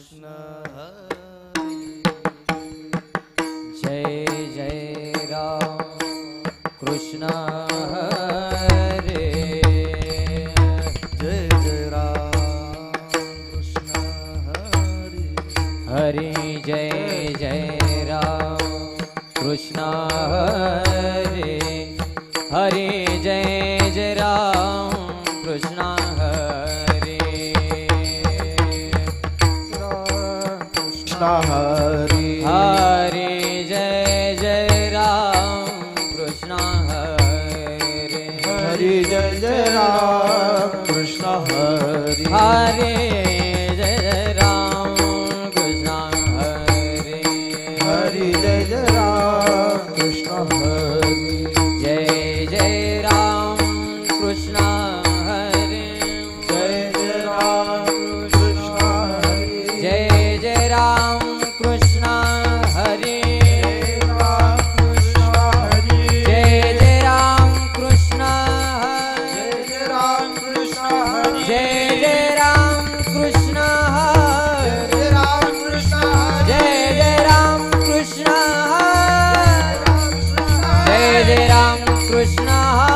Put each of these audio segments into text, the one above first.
कृष्ण जय जय राम कृष्ण हरे जय जय राम कृष्ण हरे हरे जय जय राम कृष्ण हरे हरे जय जय राम कृष्ण हरे कृष्ण हरे हरे जय जय राम कृष्ण हरे हरे जय जय राम कृष्ण हरे हरे जय जय राम कृष्ण हरे हरे जय जय राम कृष्ण हरे जय जय राम कृष्ण हरे जय जय राम कृष्ण हरे जय जय राम कृष्ण हरे जय जय राम कृष्ण हरे जय जय राम कृष्ण हरे जय जय राम कृष्ण हरे जय जय राम कृष्ण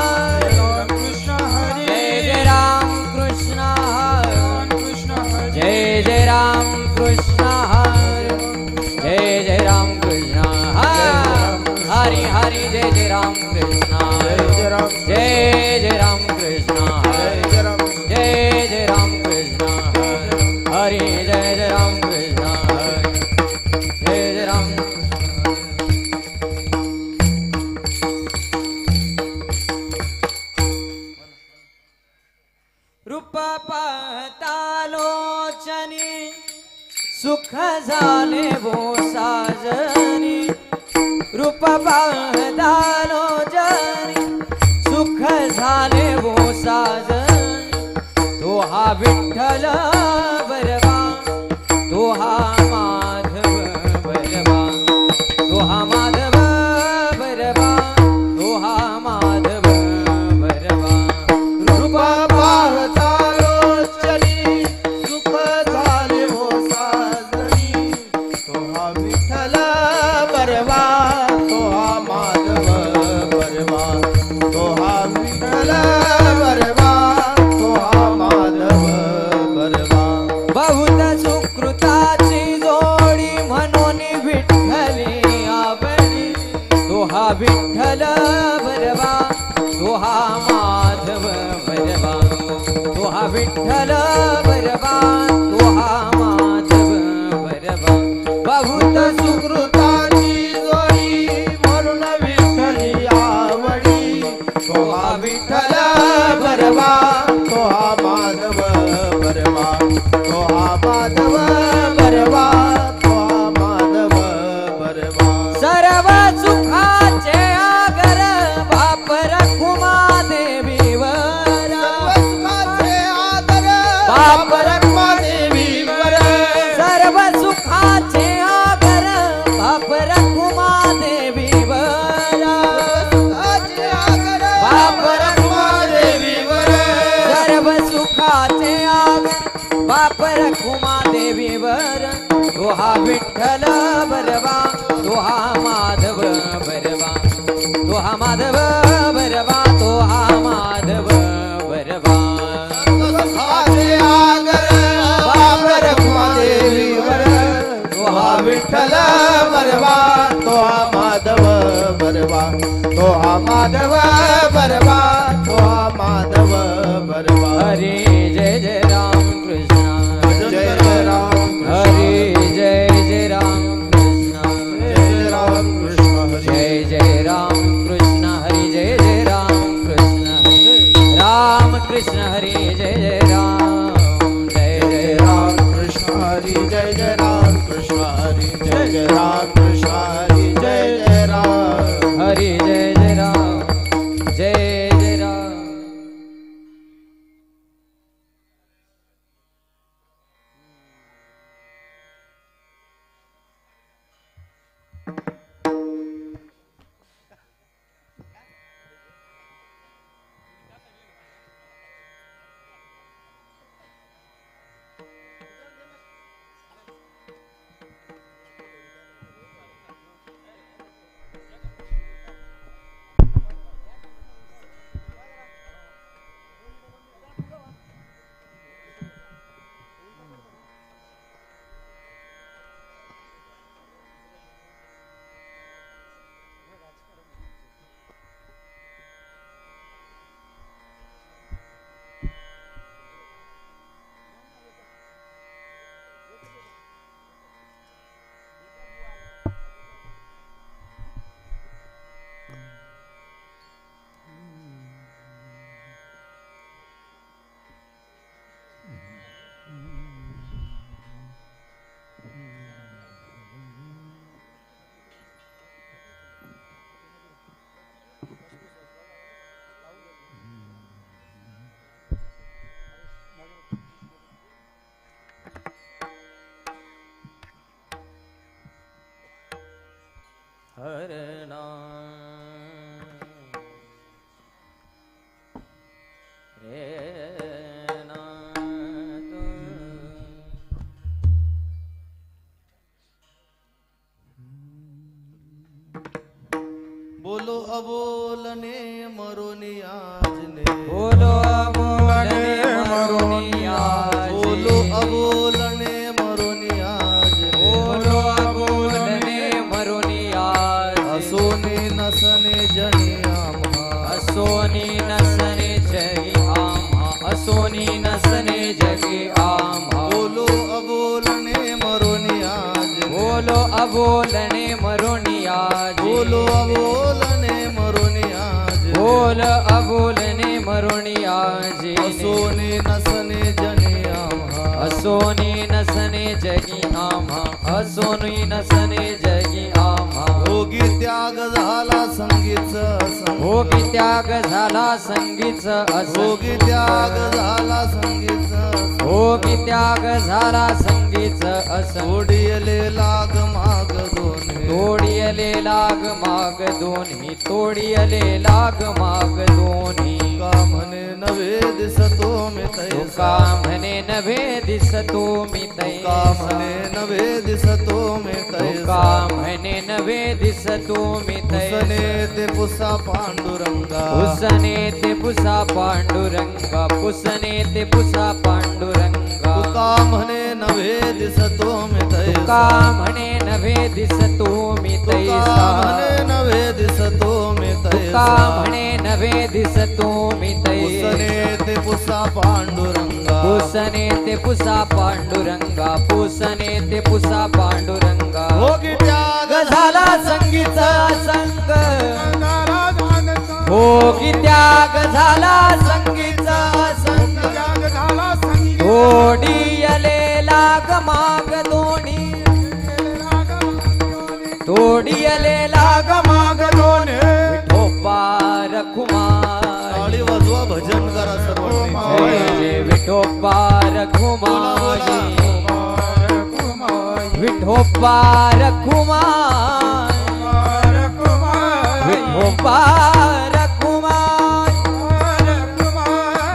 हरे जय जय राम कृष्ण हरे जय जय राम कृष्ण हरे जय जय राम कृष्ण हरे हरि जय जय राम कृष्ण जय जय राम कृष्ण जय जय राम कृष्ण हरे जय जय राम कृष्ण जय जय राम रूप पाहता लोचनी सुख झाले वो साजनी रूप पाहता लोचनी सुख झाले वो साजनी तो हा विठ्ठल बरवा तो हा माधव बरवा तो हा माधव बरवा तो हा माधव बरवा रूप पाहता लोचनी सुख झाले हो साजनी तो हा विठ्ठल बरवा तो हा माधव बरवा तो हा विठ्ठल बरवा तो हा माधव बरवा बहुत सुकृताची जोडी म्हणून विठ्ठली आवडी तो हा विठ्ठल बरवा तो हा माधव बरवा तो हा विठ्ठल बरवा तो हा माधव बरवा बहुत सुकृताची जोडी म्हणून विठ्ठली आवडी तो हा विठ्ठल बरवा तो हा माधव बरवा तो हा माधव बरवा तो हा माधव बरवा सर्व सुखाचे आगर बाप रखुमा देवीवर बाप रखुमा देवीवर सर्व सुखाचे आगर बाप रखुमा देवीवर बाप रखुमा देवीवर सर्व सुखाचे आगर बाप रखुमा देवीवर तो हा विठ्ठल बरवा तो हा माधव बरवा तो हा माधव बरवा तो हा माधव बरवा सुखाचे आगर बाप रखुमा देवीवर तो हा विठ्ठल बरवा तो हा माधव बरवा तो हा माधव बरवा तो हा माधव बरवा हरे जय जय राम कृष्ण जय जय राम हरे जय जय राम कृष्ण जय राम कृष्ण जय जय राम कृष्ण हरे जय जय राम कृष्ण राम कृष्ण हरे जय जय राम जय जय राम कृष्ण हरि जय जय राम कृष्ण हरि जय जय राम कृष्ण हरि जय जय राम हरे जय जय राम जय जय राम हरणा बोलो अबोलने मरोनी आजने बोलो अबोलने मरोनी आज बोलो अबोलने मरोनी आजने बोलो अबोलने मरोनी आज असोनी नसने जनी आम्हा असोनी नसने जगी आम्हा असोनी नसने जगी आम्हा बोलो अबोलने मरोनी आज बोलो अबोलने मरोनी आज बोलो अबोलने मरोनी आज बोल अबोलने मरोनी आज असोनी नसने जनी आम्हा असोनी नसने जगी आम्हा असोनी नसने जगी आम्हा भोगी त्याग झाला संगीत असं भोगी त्याग झाला संगीत असं भोगी त्याग झाला संगीत भोगी त्याग झाला संगीत असं तोडियले लाग माग दोन्ही तोडियले लाग माग दोन्ही तोडियले लाग माग दोन्ही का म्हणे नवे दिसतो मी तुका तैसा म्हणे नभे दिसतो मी का म्हणे नवे दिसतो मी तुका तैसा म्हणे नभे दिसतो मी पुसने ते पुसा पांडुरंगा पुसने ते पुसा पांडुरंगा पुसने ते पुसा पांडुरंगा तुका म्हणे नवे दिसतो मी तुका तैसा म्हणे नभे दिसतो मी तुका तैसा म्हणे नवे दिसतो मी तुका तैसा म्हणे नभे दिसतो मी तैसा पुसने ते पुसा पांडुरंगा पुसने ते पुसा पांडुरंगा पुसने ते पुसा पांडुरंगा भोगी त्याग झाला संगीत संग भोगी त्याग झाला संगीत संग तोडियले लाग माग दोन्ही तोडियले लाग माग दोन्ही विठोबा रखुमाई टाळी वाजवा भजन करा सर्वांनी जय जय विठोबा रखुमाई विठोबा रखुमाई विठोबा रखुमाई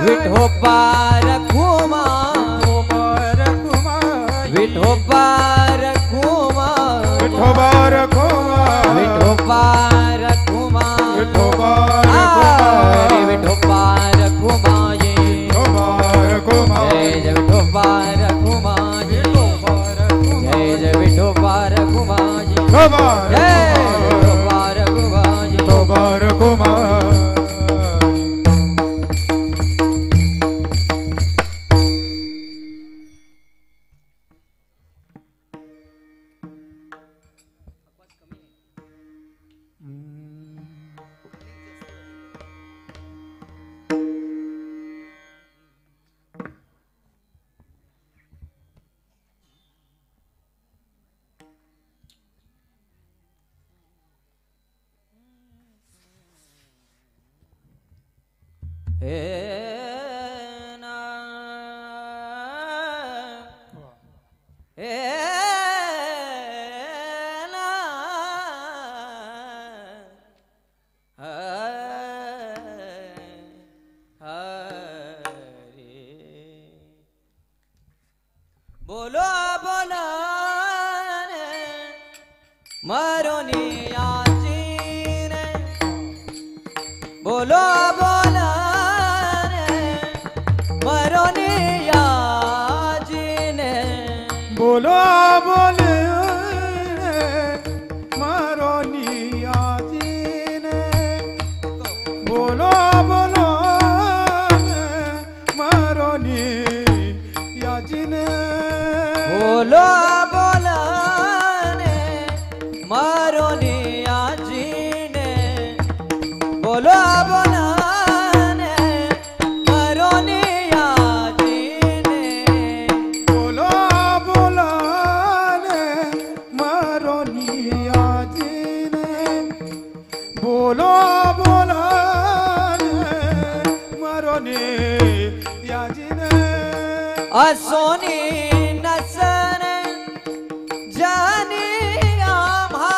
विठोबा रखुमाई विठोबा रखुमाई विठोबा रखुमाई हरे विठोबा रखुमाई जय जय विठोबा रखुमाई जय जय विठोबा रखुमाई जय विठोबा रखुमाई हे ना हे ना हरे बोलो बोलो मरोनी आजीन बोलो बोलो मरोनी आजीन बोलो बोले मरोनी आजीने बोलो बोलो मरोनी याजीने बोलो बोलो मरोनी आजीन बोलो बोलो मरोनी आजीन बोलो बोलो मरोनी आजीने बोलो बोलो मरोनी याजीने असोनी नसन जानी आम्हा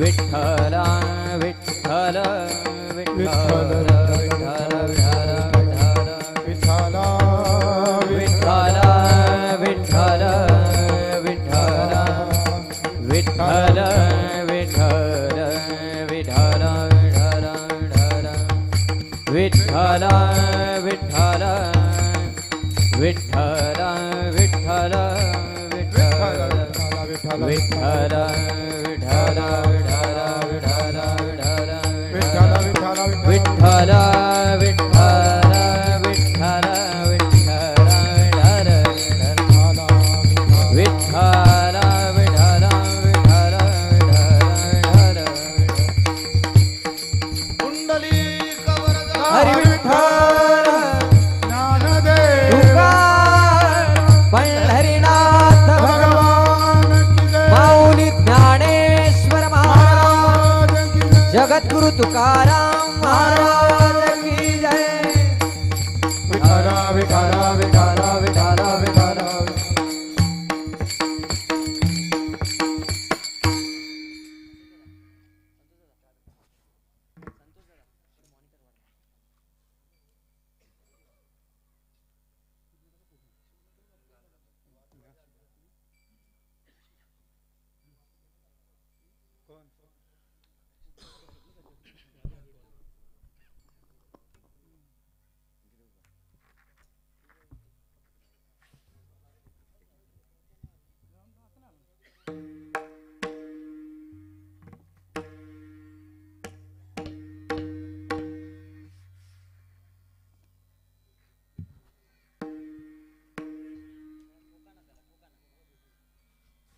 विठ्ठल विठ्ठल विठ्ठल विठ्ठल विठ्ठल विठ्ठल विठ्ठल विठ्ठल विठ्ठल विठ्ठल विठ्ठल विठ्ठल विठ्ठल विठ्ठल विठ्ठल विठ्ठल विठ्ठल विठ्ठल विठ्ठल हरि विठ्ठल पंढरीनाथ माऊली ज्ञानेश्वर महाराज जगद्गुरु तुकाराम महाराज की जय विठ्ठल विठ्ठल विठ्ठल विठ्ठल विठ्ठल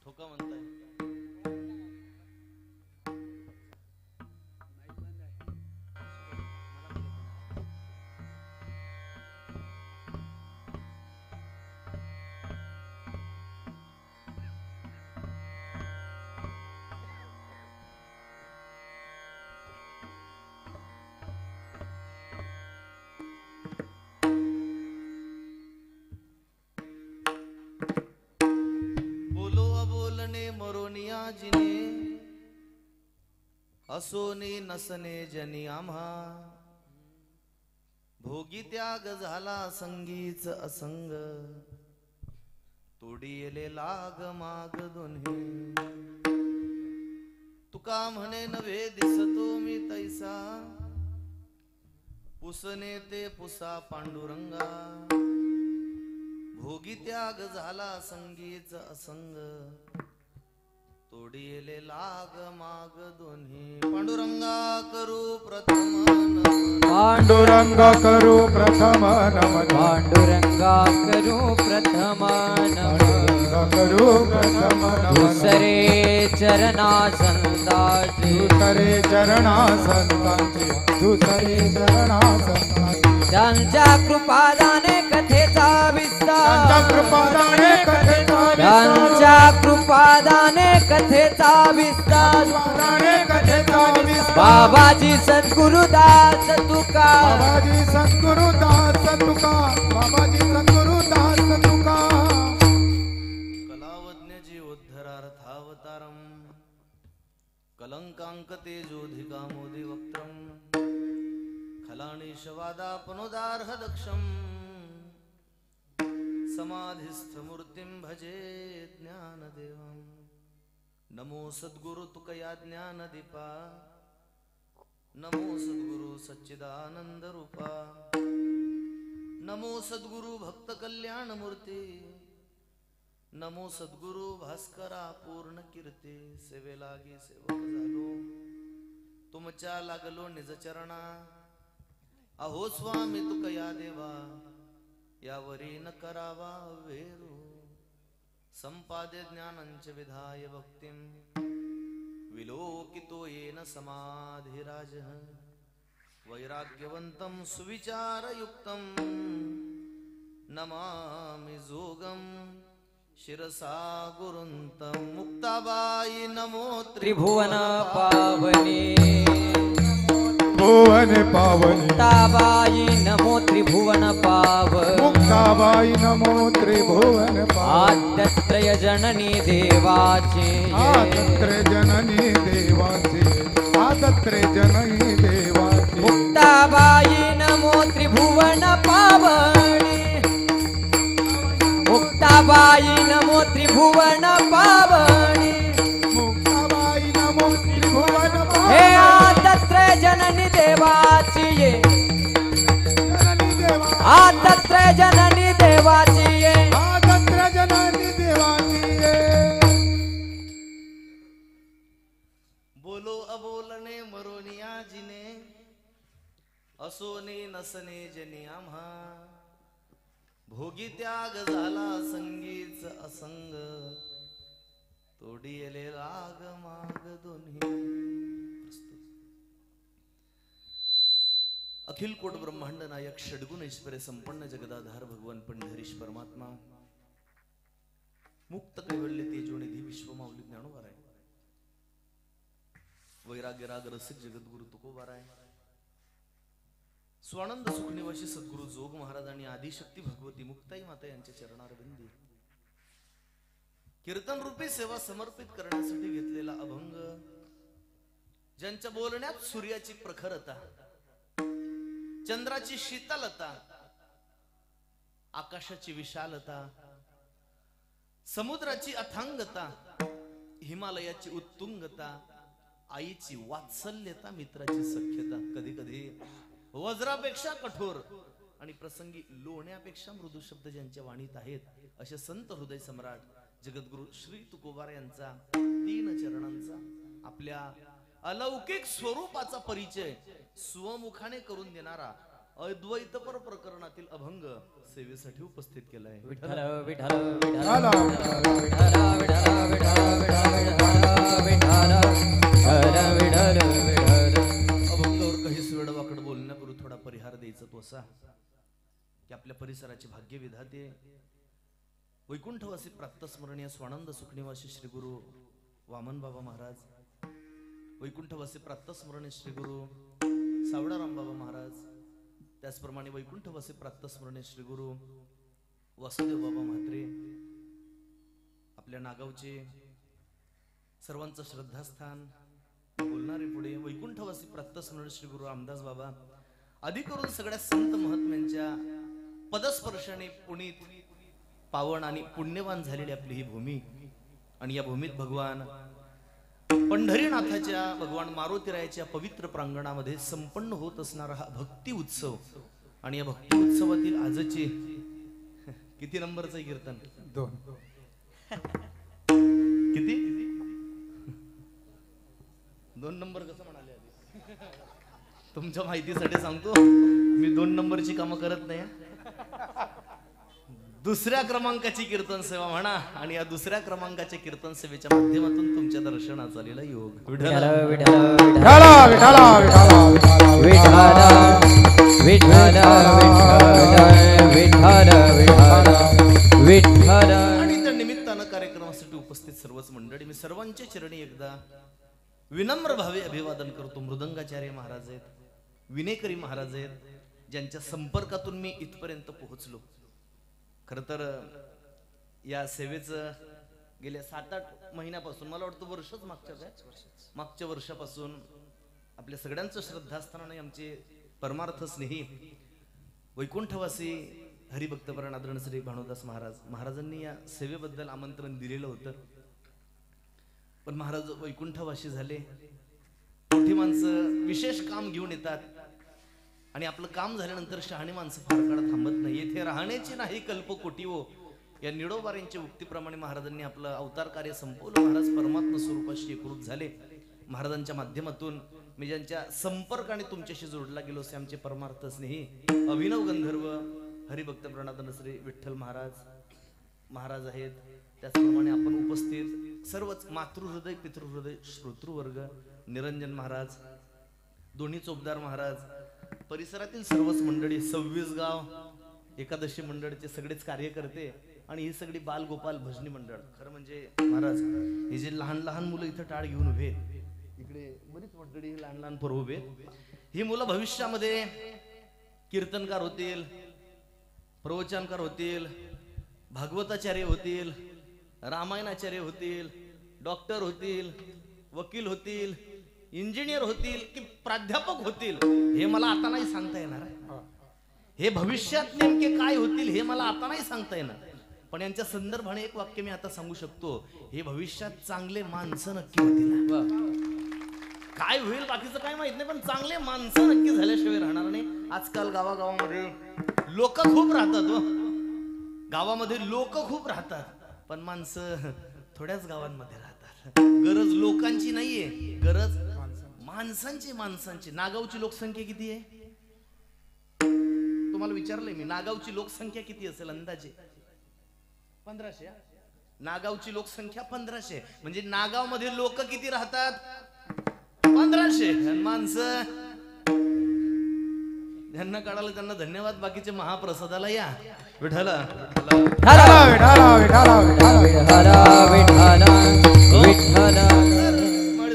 ठोका म्हणताय जिने असोने नसने जनी आम्हा भोगी त्याग झाला संगीच असंग तोडी येले लाग माग दोन्ही तुका म्हणे नव्हे दिसतो मी तैसा पुसने ते पुसा पांडुरंगा भोगी त्याग झाला संगीच असंग तोडीले लाग माग दोन्ही पांडुरंगा करू प्रथम पांडुरंग करू प्रथम नमन पांडुरंगा करू प्रथम नमन करू प्रथम नमन दुसरे चरणा संताचे दुसरे चरणा संतांचे दुसरे चरणा संतांचे त्यांच्या कृपादाने कथेचा विस्तार त्यांच्या कृपादाने कथेचा त्यांच्या कृपादाने कथेचा विस्तार बाबाजी सद्गुरुदास तुका बाबाजी सद्गुरुदास तुका बाबाजी सद्गुरुदास तुका कलावज्ञ जीवोद्धरार्थावतारम कलंकांक तेजोधिका मोदी वक्त्रम खलाणीशवादापनोदार्ह दक्षम समाधिस्थ मूर्तिं भजे ज्ञानदेवं नमो सद्गुरु तुकया ज्ञानदीपा नमो सद्गुरु सच्चिदानंद रूपा नमो सद्गुरु भक्त कल्याण मूर्ती नमो सद्गुरु भास्करा पूर्ण कीर्ती सेवे लागी सेवक झालो तुमच्या लागलो निज चरणा अहो स्वामी तुकया देवा यावरी न करावा वेरू संपादे ज्ञानंच विधाय भक्तिं विलोकितो येन समाधिराजः वैराग्यवन्तं सुविचारयुक्तं नमामि जोगं शिरसा गुरुन्तं मुक्ताबाई नमो त्रिभुवन पावनी भुवन पावनी मुक्ताबाई नमो त्रिभुवन पावनी मुक्ताबाई नमो त्रिभुवन पावनी आद्यत्रय जननी देवाचे आद्यत्रय जननी देवाचे देवाची ये हा दत्र जननी देवाची ये बोलो अबोलणे मरोनिया जिने असोने नसने जनी आम्हा भोगी त्याग झाला संगीच असंग तोडी येले राग माग दोन्ही. अखिल कोट ब्रह्मांड नायक षडगुण ऐश्वर्य संपन्न जगदाधार भगवान पंढरीश परमात्मा मुक्त कैवल्य तेजोनिधी विश्वमाऊली ज्ञानोबाराय वैराग्य राग रसिक जगद्गुरु तुकोबाराय स्वानंद सुखनिवासी सद्गुरु जोग महाराज आणि आदिशक्ती भगवती मुक्ताई माता यांच्या चरणारविंदी कीर्तन रूपी सेवा समर्पित करण्यासाठी घेतलेला अभंग ज्यांच्या बोलण्यात सूर्याची प्रखरता चंद्राची शीतलता आकाशाची विशालता समुद्राची अथांगता हिमालयाची उत्तुंगता आईची वात्सल्यता मित्राची सख्यता कधी कधी वज्रापेक्षा कठोर आणि प्रसंगी लोण्यापेक्षा मृदू शब्द ज्यांच्या वाणीत आहेत असे संत हृदय सम्राट जगद्गुरु श्री तुकोबार यांचा 3 चरणांचा आपल्या अलौकिक स्वरूपाचा परिचय स्वमुखाने करून देणारा अद्वैतपर प्रकरणातील अभंग सेवेसाठी उपस्थित केलाय. विठ्ठल विठ्ठल विठ्ठल विठ्ठल विठ्ठल अभंगावर काही वेडवाकड बोलण्यापूर्वी थोडा परिहार द्यायचा तो असा की आपल्या परिसराचे भाग्य विधाते वैकुंठवासी प्राप्तस्मरणीय स्वानंद सुखनिवासी श्री गुरु वामन बाबा महाराज, वैकुंठवासी प्राप्तस्मरणीय श्री गुरु सावळाराम बाबा महाराज, त्याचप्रमाणे वैकुंठवासी प्राप्तस्मरणीय श्री गुरु वासुदेव बाबा म्हात्रे, आपल्या नागावचे सर्वांचं श्रद्धास्थान बोलणारे पुढे वैकुंठवासी प्राप्तस्मरणीय श्री गुरु रामदास बाबा आदी करून सगळ्या संत महात्म्यांच्या पदस्पर्शाने पुनीत पावन आणि पुण्यवान झालेली आपली ही भूमी आणि या भूमीत भगवान पंढरीनाथाच्या भगवान मारुतीरायाच्या पवित्र प्रांगणामध्ये संपन्न होत असणारा हा भक्ती उत्सव आणि या भक्ती उत्सवातील आजचे किती नंबरचं कीर्तन 2 किती 2 नंबर कसं म्हणाले तुमच्या माहितीसाठी सांगतो मी 2 नंबरची कामं करत नाही. दुसऱ्या क्रमांकाची कीर्तन सेवा म्हणा आणि या दुसऱ्या क्रमांकाच्या कीर्तन सेवेच्या माध्यमातून तुमच्या दर्शनाचा आलेला योग. विठ्ठल विठ्ठल विठ्ठल विठ्ठल. आणि त्या निमित्तानं कार्यक्रमासाठी उपस्थित सर्वच मंडळी मी सर्वांच्या चरणी एकदा विनम्र भावे अभिवादन करतो. मृदंगाचार्य महाराज आहेत, विनेकरी महाराज आहेत, ज्यांच्या संपर्कातून मी इथपर्यंत पोहोचलो. खर तर या सेवेचं गेल्या 7-8 महिन्यापासून मला वाटतं वर्षच मागच्या वर्षापासून आपल्या सगळ्यांचं श्रद्धास्थानाने आमचे परमार्थ स्नेही वैकुंठवासी हरिभक्तपरायण आदरणीय श्री भानुदास महाराजांनी या सेवेबद्दल आमंत्रण दिलेलं होतं. पण महाराज वैकुंठवासी झाले. मोठी माणसं विशेष काम घेऊन येतात आणि आपलं काम झाल्यानंतर शहाणी माणसं फार काळ थांबत नाही. येथे राहण्याची नाही कल्पकोटी हो या निडोबाऱ्यांच्या उक्तीप्रमाणे महाराजांनी आपलं अवतार कार्य संपवलं. महाराज परमात्मा स्वरूपाशी एकरूप झाले. महाराजांच्या माध्यमातून मी ज्यांच्या संपर्काने तुमच्याशी जोडला गेलो असे आमचे परमार्थ स्नेही अभिनव गंधर्व हरिभक्त प्रणनाथ श्री विठ्ठल महाराज आहेत. त्याचप्रमाणे आपण उपस्थित सर्वच मातृहृदय पितृहृदय श्रोतृवर्ग निरंजन महाराज, दोन्ही चोपदार महाराज, परिसरातील सर्वच मंडळी, 26 गाव एकादशी मंडळचे सगळेच कार्यकर्ते आणि ही सगळी बालगोपाल भजनी मंडळ. खरं म्हणजे महाराज हे जे लहान लहान मुलं इथं टाळ घेऊन उभे, इकडे बरीच मंडळी लहान लहान पोरं उभे, ही मुलं भविष्यामध्ये कीर्तनकार होतील, प्रवचनकार होतील, भागवताचार्य होतील, रामायणाचार्य होतील, डॉक्टर होतील, वकील होतील, इंजिनियर होतील की प्राध्यापक होतील हे मला आता नाही सांगता येणार. हे भविष्यात नेमके काय होतील हे मला आता नाही सांगता येणार. पण यांच्या संदर्भाने एक वाक्य मी आता सांगू शकतो, हे भविष्यात चांगले माणसं नक्की होतील. काय होईल बाकीचं काय माहित नाही, पण चांगले माणसं नक्की झाल्याशिवाय राहणार नाही. आजकाल गावागावामध्ये लोक खूप राहतात गावामध्ये लोक खूप राहतात, पण माणसं थोड्याच गावांमध्ये राहतात. गरज लोकांची नाहीये, गरज माणसांची. नागावची लोकसंख्या किती आहे तुम्हाला विचारलंय मी? नागावची लोकसंख्या किती असेल अंदाजे? 1500. नागावची लोकसंख्या 1500. म्हणजे नागाव मध्ये लोक किती राहतात? 1500. माणसं ज्यांना कळालं त्यांना धन्यवाद, बाकीचे महाप्रसादाला या. विठ्ठल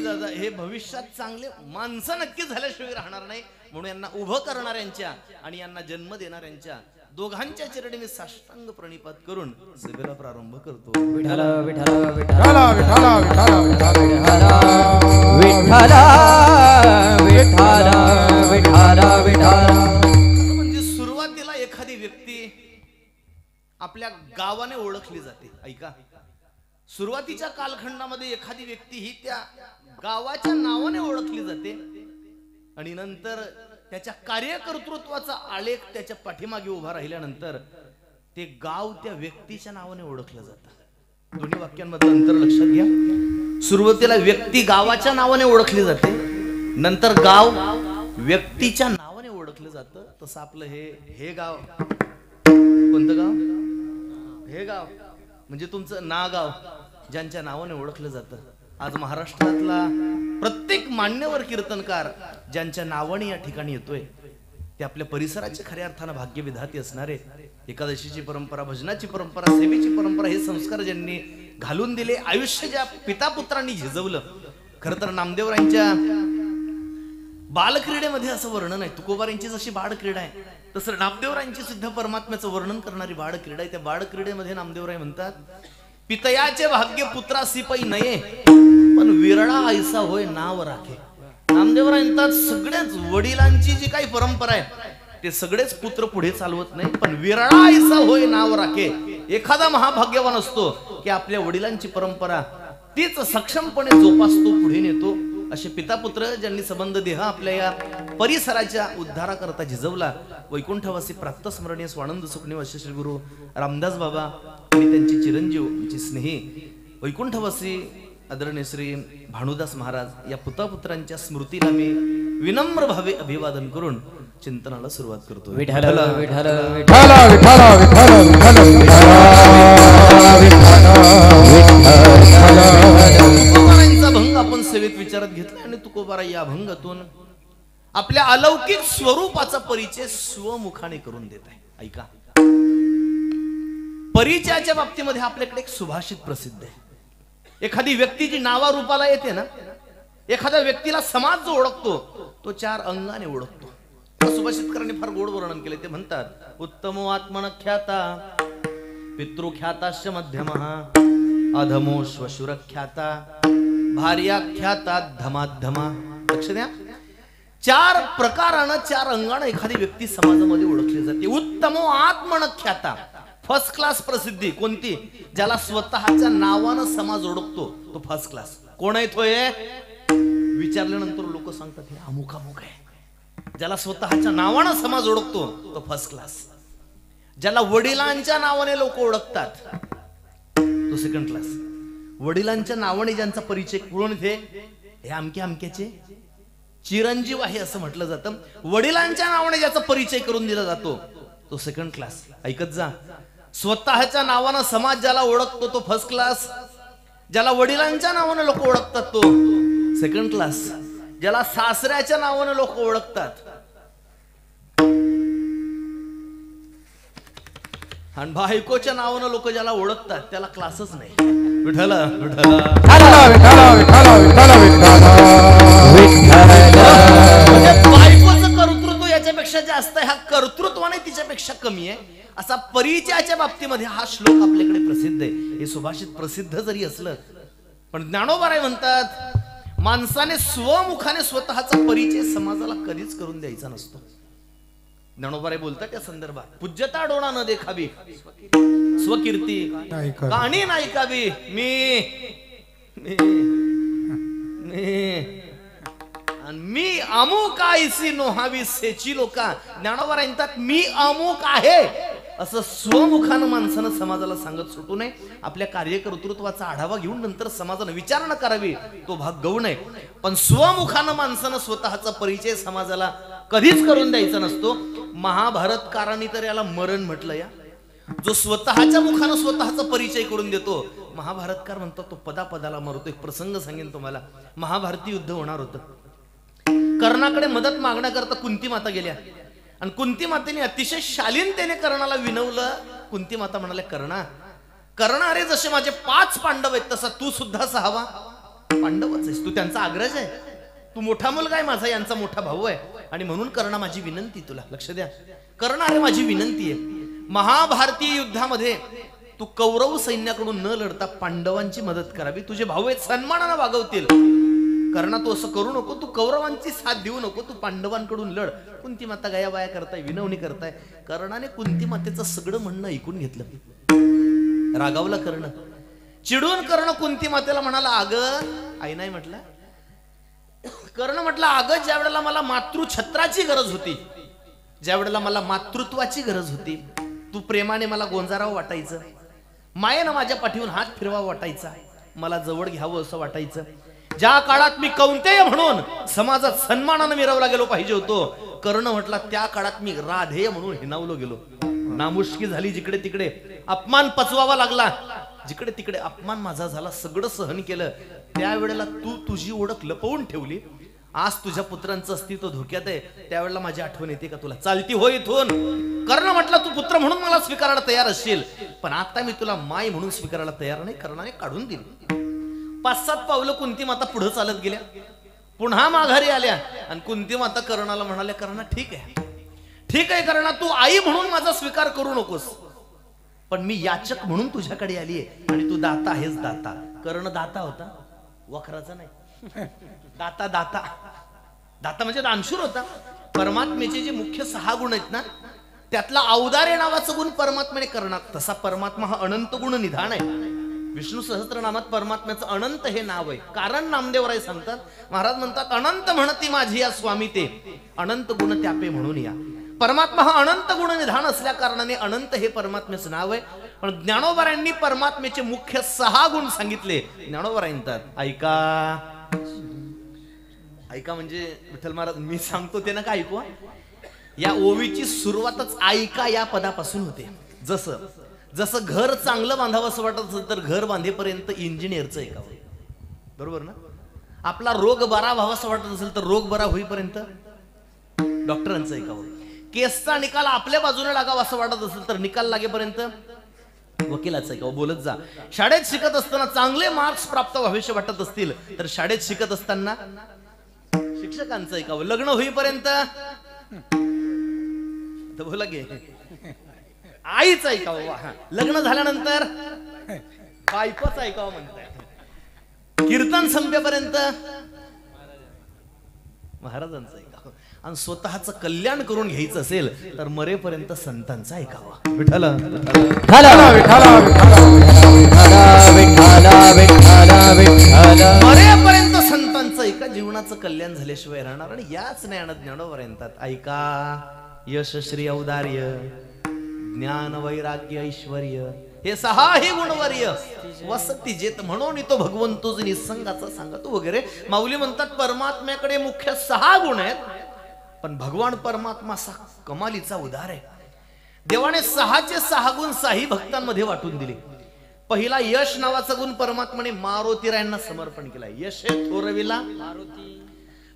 दादा हे भविष्यात चांगले माणसं नक्की झाल्याशिवाय राहणार नाही, म्हणून यांना उभं करणाऱ्यांच्या आणि यांना जन्म देणाऱ्यांच्या दोघांच्या चरणी मी साष्टांग प्रणिपात करून सभेला प्रारंभ करतो. विठ्ठल विठ्ठल विठ्ठल विठ्ठल विठ्ठल विठ्ठल विठ्ठल. म्हणजे सुरुवातीला एखादी व्यक्ती आपल्या गावाने ओळखली जाते. ऐका, सुरुवातीच्या कालखंडामध्ये एखादी व्यक्ती ही त्या गावाच्या नावाने ओळखली जाते आणि नंतर त्याच्या कार्यकर्तृत्वाचा आलेख त्याच्या पाठीमागे उभा राहिल्यानंतर ते गाव त्या व्यक्तीच्या नावाने ओळखलं जातं. दोन्ही वाक्यांमधलं अंतर लक्षात घ्या. सुरुवातीला व्यक्ती गावाच्या नावाने ओळखली जाते, नंतर गाव व्यक्तीच्या नावाने ओळखलं जातं. तसं आपलं हे गाव कोणतं गाव? हे गाव म्हणजे तुमचं नागाव ज्यांच्या नावाने ओळखलं जातं. आज महाराष्ट्रातला प्रत्येक मान्यवर कीर्तनकार ज्यांच्या नावाने या ठिकाणी येतोय ते आपल्या परिसराचे खऱ्या अर्थानं भाग्य विधाते असणारे. एकादशीची परंपरा, भजनाची परंपरा, सेवेची परंपरा हे संस्कार ज्यांनी घालून दिले, आयुष्य ज्या पिता पुत्रांनी झिजवलं. खरं तर नामदेवरायांच्या बालक्रीडेमध्ये असं वर्णन आहे. तुकोबारांची जशी बाळक्रीडा आहे तसं नामदेवरायांची सुद्धा परमात्म्याचं वर्णन करणारी बाळक्रीडा आहे. त्या बाळक्रीडेमध्ये नामदेवराय म्हणतात, पितयाचे भाग्य पुत्रासी पै नये, पण विरळा ऐसा होय नाव राखे. नामदेवराय म्हणतात सगळ्याच वडिलांची जी काही परंपरा आहे ते सगळेच पुत्र पुढे चालवत नाही, पण विरळा ऐसा होय नाव राखे. एखादा महाभाग्यवान असतो की आपल्या वडिलांची परंपरा तीच सक्षमपणे जोपासतो, पुढे नेतो. असे पिता पुत्र ज्यांनी संबंध देह आपल्या या परिसराच्या उद्धाराकरता झिजवला. वैकुंठवासी प्राप्तस्मरणीय स्वानंद सुखनिवासी श्री गुरु रामदास बाबा आणि त्यांची चिरंजीव आमची स्नेही वैकुंठवासी आदरणीय श्री भानुदास महाराज या पुतापुत्रांच्या स्मृतीला मी विनम्र भावे अभिवादन करून चिंतनाला सुरुवात करतो. विठ्ठल विठ्ठल विठ्ठल विठ्ठल विठ्ठल तुकोबारांचा भंग आपण सेवेत विचारात घेतला आणि तुकोबारा या भंगातून आपल्या अलौकिक स्वरूपाचा परिचय स्वमुखाने करून देत आहे. ऐका, परिचयाच्या बाबतीमध्ये आपल्याकडे एक सुभाषित प्रसिद्ध आहे. एखादी व्यक्ती जी नावारूपाला येते ना, एखाद्या व्यक्तीला समाज जो ओळखतो तो 4 अंगाने ओळखतो. सुभाषितकरांनी फार गोड वर्णन केले. ते म्हणतात, उत्तमो आत्मनख्याता पितृख्याताश्च मध्यमः अधमो श्वशुरख्याता भार्याख्याता धमाधमा. लक्ष द्या, 4 प्रकारानं 4 अंगाने एखादी व्यक्ती समाजामध्ये ओळखली जाते. उत्तमो आत्मनख्याता, फर्स्ट क्लास प्रसिद्धी. कोणती? ज्याला स्वतःच्या नावानं समाज ओळखतो तो फर्स्ट क्लास. कोण आहे तो? विचारल्यानंतर लोक सांगतात हे अमुक अमुक आहे. ज्याला स्वतःच्या नावानं समाज ओळखतो तो फर्स्ट क्लास. ज्याला वडिलांच्या नावाने लोक ओळखतात तो सेकंड क्लास. वडिलांच्या नावाने ज्यांचा परिचय करून हे अमके अमक्याचे चिरंजीव आहे असं म्हटलं जातं. वडिलांच्या नावाने ज्याचा परिचय करून दिला जातो तो सेकंड क्लास. ऐकत जा, स्वतःच्या नावानं समाज ज्याला ओळखतो तो फर्स्ट क्लास. ज्याला वडिलांच्या नावाने लोक ओळखतात तो सेकंड क्लास. ज्याला सासऱ्याच्या नावानं लोक ओळखतात आणि बायकोच्या नावानं लोक ज्याला ओळखतात त्याला क्लासच नाही. विठ्ठल विठ्ठल बायकोचं कर्तृत्व याच्यापेक्षा जास्त आहे, हा कर्तृत्वाने तिच्यापेक्षा कमी आहे. असा परिचयाच्या बाबतीमध्ये हा श्लोक आपल्याकडे प्रसिद्ध आहे. हे सुभाषित प्रसिद्ध जरी असलं पण ज्ञानोबाराय म्हणतात, माणसाने स्वमुखाने स्वतःचा परिचय समाजाला कधीच करून द्यायचा नसतो. ज्ञानोबाराय बोलतात त्या संदर्भात, पूज्यता डोळा न देखावी, स्वकीर्ती कहाणी नाही ऐकावी. मी अमुक आयसी नोहावी सेची लोका. ज्ञानोबाराय म्हणतात मी अमुक आहे असं स्वमुखानं माणसानं समाजाला सांगत सुटू नये. आपल्या कार्यकर्तृत्वाचा आढावा घेऊन नंतर समाजानं विचारणा करावी, तो भाग गौण आहे. पण स्वमुखानं माणसानं स्वतःचा परिचय समाजाला कधीच करून द्यायचा नसतो. महाभारतकारांनी तर याला मरण म्हटलं. या जो स्वतःच्या मुखानं स्वतःचा परिचय करून देतो, महाभारतकार म्हणतो तो पदापदाला मरतो. एक प्रसंग सांगेन तुम्हाला. महाभारती युद्ध होणार होतं. कर्णाकडे मदत मागण्याकरता कुंती माता गेल्या आणि कुंती मातेने अतिशय शालीनतेने कर्णाला विनवलं. कुंती माता म्हणाले, कर्णा अरे जसे माझे 5 पांडव आहेत तसा तू सुद्धा 6वा पांडवच आहेस. तू त्यांचा अग्रज आहे, तू मोठा मुलगा आहे माझा, यांचा मोठा भाऊ आहे. आणि म्हणून कर्णा माझी विनंती, तुला लक्ष द्या कर्णा, अरे माझी विनंती आहे, महाभारतीय युद्धामध्ये तू कौरव सैन्याकडून न लढता पांडवांची मदत करावी. तुझे भाऊ आहेत, सन्मानानं वागवतील. कर्णा तू असं करू नको, तू कौरवांची साथ देऊ नको, तू पांडवांकडून लढ. कुंती माता गयाबाया करताय, विनवणी करताय. कर्णाने कुंती मातेचं सगळं म्हणणं ऐकून घेतलं. रागावला कर्ण, चिडून कर्ण कुंती मातेला म्हणाला, अगं आई नाही म्हटलं. कर्ण म्हटलं, अगं ज्या वेळेला मला मातृछत्राची गरज होती, ज्या वेळेला मला मातृत्वाची गरज होती, तू प्रेमाने मला गोंजारावं वाटायचं, मायेनं माझ्या पाठीवून हात फिरवावा वाटायचा, मला जवळ घ्यावं असं वाटायचं. ज्या काळात मी कौंतेय म्हणून समाजात सन्मानानं मिरवला गेलो पाहिजे होतो, कर्ण म्हटला त्या काळात मी राधेय म्हणून हिनावलो गेलो. नामुष्की झाली जिकडे तिकडे, अपमान पचवावा लागला जिकडे तिकडे, अपमान माझा झाला, सगळं सहन केलं. त्यावेळेला तू तुझी ओळख लपवून ठेवली. आज तुझ्या पुत्रांचं अस्तित्व धोक्यात आहे, त्यावेळेला माझी आठवण येते का तुला? चालती हो इथून. कर्ण म्हटला, तू पुत्र म्हणून मला स्वीकारायला तयार असशील, पण आता मी तुला माय म्हणून स्वीकारायला तयार नाही. कर्णाने काढून दिली. 5-7 पावलं कुंती माता पुढे चालत गेल्या, पुन्हा माघारी आल्या आणि कुंती माता कर्णाला म्हणाल्या, कर्णा ठीक आहे कर्णा, तू आई म्हणून माझा स्वीकार करू नकोस, पण मी याचक म्हणून तुझ्याकडे आली आहे आणि तू दाता आहेस. दाता. कर्ण दाता होता, वखराचा नाही. दाता दाता दाता म्हणजे दानशूर होता. परमात्म्याचे जे मुख्य 6 गुण आहेत ना, त्यातला औदार्य नावाचा गुण परमात्म्याने कर्णात. तसा परमात्मा हा अनंत गुण निधान आहे. विष्णू सहस्त्रनामात परमात्म्याचं अनंत हे नाव आहे. कारण नामदेवराय सांगतात, महाराज म्हणतात, अनंत म्हणती माझी या स्वामी ते, अनंत गुण त्यापे म्हणून या. परमात्मा हा अनंत गुण निधान असल्या कारणाने अनंत हे परमात्म्याचं नाव आहे. पण ज्ञानोबारायांनी परमात्म्याचे मुख्य 6 गुण सांगितले. ज्ञानोबाराय म्हणतात, ऐका म्हणजे विठ्ठल महाराज मी सांगतो ते ना का ऐकू. या ओवीची सुरुवातच ऐका या पदापासून होते. जसं घर चांगलं बांधावं असं वाटत असेल तर घर बांधेपर्यंत इंजिनियरचं ऐकावं, बरोबर ना. आपला रोग बरा व्हावा असं वाटत असेल तर रोग बरा होईपर्यंत डॉक्टरांचं ऐकावं. केसचा निकाल आपल्या बाजूने लागावा असं वाटत असेल तर निकाल लागेपर्यंत वकिलाचं ऐकावं. बोलत जा. शाळेत शिकत असताना चांगले मार्क्स प्राप्त व्हावेसे वाटत असतील तर शाळेत शिकत असताना शिक्षकांचं ऐकावं. लग्न होईपर्यंत बोला गे आईच ऐकावं. लग्न झाल्यानंतर बायकोच ऐकावं म्हणताय. कीर्तन संपेपर्यंत महाराजांचं ऐकावं. आणि स्वतःचं कल्याण करून घ्यायचं असेल तर मरेपर्यंत संतांचं ऐकावं. विठ्ठल मरेपर्यंत संतांचं ऐका. जीवनाचं कल्याण झाल्याशिवाय राहणार. आणि याच ज्ञानात ज्ञानोबर येतात. ऐका यश श्री औदार्य ज्ञान वैराग्य ऐश्वर्य हे 6 गुणवर्य वसती जेत म्हणून तो भगवंतोच निसंगाचा सांगतो वगैरे. माऊली म्हणतात परमात्म्याकडे मुख्य 6 गुण आहेत, पण भगवान परमात्मा असा कमालीचा उदार आहे. देवाने 6चे 6 गुण 6 भक्तांमध्ये वाटून दिले. पहिला यश नावाचा गुण परमात्माने मारुतीरायांना समर्पण केला. यश थोरविला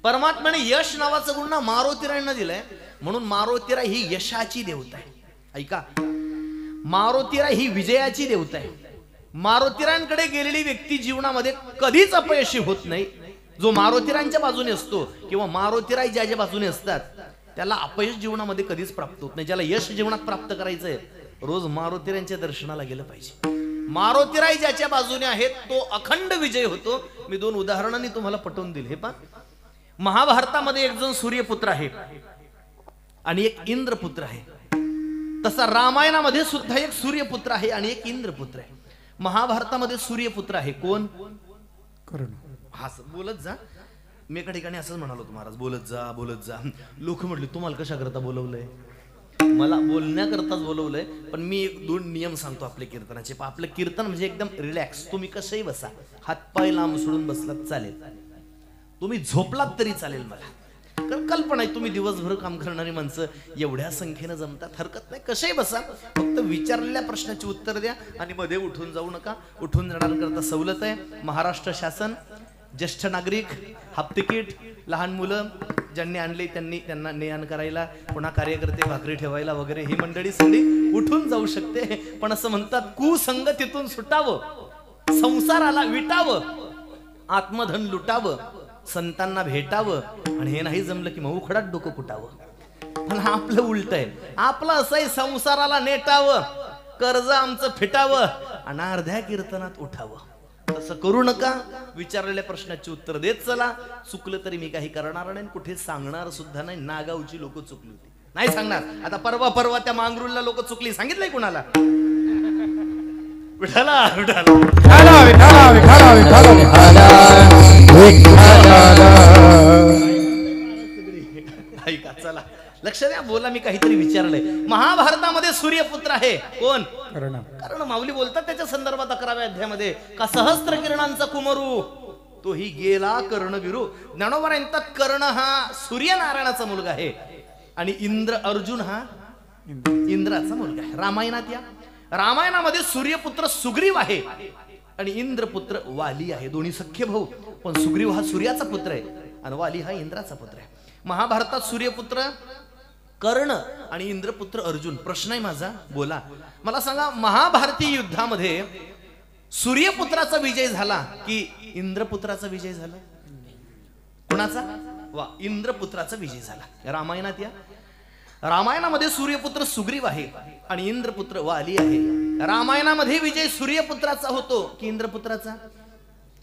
परमात्माने यश नावाचा गुण ना मारुतीरायांना दिलाय. म्हणून मारुतीराय ही यशाची देवता आहे. ऐका, मारुतीराय ही विजयाची देवता आहे. मारुतीरायांकडे गेलेली व्यक्ती जीवनामध्ये कधीच अपयशी होत नाही. जो मारुतीरायांच्या बाजूने असतो किंवा मारुतीराय ज्याच्या बाजूने असतात त्याला अपयश जीवनामध्ये कधीच प्राप्त होत नाही. ज्याला यश जीवनात प्राप्त करायचंय रोज मारुतीरायांच्या दर्शनाला गेलं पाहिजे. मारुतीराय ज्याच्या बाजूने आहेत तो अखंड विजय होतो. मी 2 उदाहरणांनी तुम्हाला पटवून दिले. हे पहा, महाभारतामध्ये एक जण सूर्यपुत्र आहे आणि एक इंद्रपुत्र आहे. तसा रामायणामध्ये सुद्धा एक सूर्यपुत्र आहे आणि एक इंद्रपुत्र आहे. महाभारतामध्ये सूर्यपुत्र आहे कोण? कर्ण. हा बोलत जा. मी एका ठिकाणी असंच म्हणालो महाराज, बोलत जा बोलत जा. लोक म्हटले तुम्हाला कशा करता बोलवलंय? मला बोलण्याकरताच बोलवलंय, पण मी एक दोन नियम सांगतो आपल्या कीर्तनाचे. आपलं कीर्तन म्हणजे एकदम रिलॅक्स. तुम्ही कसंही बसा, हातपाय लांब सोडून बसलात चालेल, तुम्ही झोपलात तरी चालेल. मला कारण कल्पना आहे तुम्ही दिवसभर काम करणारी माणसं एवढ्या संख्येनं जमतात, हरकत नाही, कसेही बसा. फक्त विचारलेल्या प्रश्नाची उत्तर द्या आणि मध्ये उठून जाऊ नका. उठून जाण्याकरता सवलत आहे. महाराष्ट्र शासन, ज्येष्ठ नागरिक, हाफ तिकीट, लहान मुलं ज्यांनी आणले त्यांना ने-आण करायला, पुन्हा कार्यकर्ते भाकरी ठेवायला वगैरे ही मंडळी सगळी उठून जाऊ शकते. पण असं म्हणतात कुसंगतीतून सुटावं, संसाराला विटावं, आत्मधन लुटावं, संतांना भेटावं, आणि हे नाही जमलं की मग उखडात डोकं कुटावं. पण आपलं उलट आहे. आपलं असं आहे, संसाराला नेटावं, कर्ज आमचं फिटावं आणि अर्ध्या कीर्तनात उठावं. तसं करू नका. विचारलेल्या प्रश्नाची उत्तर देत चला. चुकलं तरी मी काही करणार नाही, कुठे सांगणार सुद्धा नाही. नागावची लोक चुकली होती, नाही सांगणार. आता परवा त्या मांगरूळला लोक चुकली, सांगितलंय कुणाला? विठाला ऐका चला, लक्ष द्या. बोला, मी काहीतरी विचारलंय. महाभारतामध्ये सूर्यपुत्र आहे कोण? कारण माऊली बोलतात त्याच्या संदर्भात 11व्या अध्यायामध्ये का सहस्त्र किरणांचा कुमरू तोही गेला कर्णविरू. ज्ञानोबा म्हणतात कर्ण हा सूर्यनारायणाचा मुलगा आहे आणि इंद्र अर्जुन हा इंद्राचा मुलगा आहे. रामायणामध्ये सूर्यपुत्र सुग्रीव आहे आणि इंद्रपुत्र वाली आहे. दोन्ही सख्य भाऊ, पण सुग्रीव हा सूर्याचा पुत्र आहे आणि वाली हा इंद्राचा पुत्र आहे. महाभारतात सूर्यपुत्र कर्ण आणि इंद्रपुत्र अर्जुन. प्रश्न आहे माझा, बोला मला सांगा, महाभारतीय युद्धामध्ये सूर्यपुत्राचा विजय झाला की इंद्रपुत्राचा विजय झाला? कुणाचा? वा, इंद्रपुत्राचा विजय झाला. रामायणामध्ये सूर्यपुत्र सुग्रीव आहे आणि इंद्रपुत्र वाली आहे. रामायणामध्ये विजय सूर्यपुत्राचा होतो की इंद्रपुत्राचा?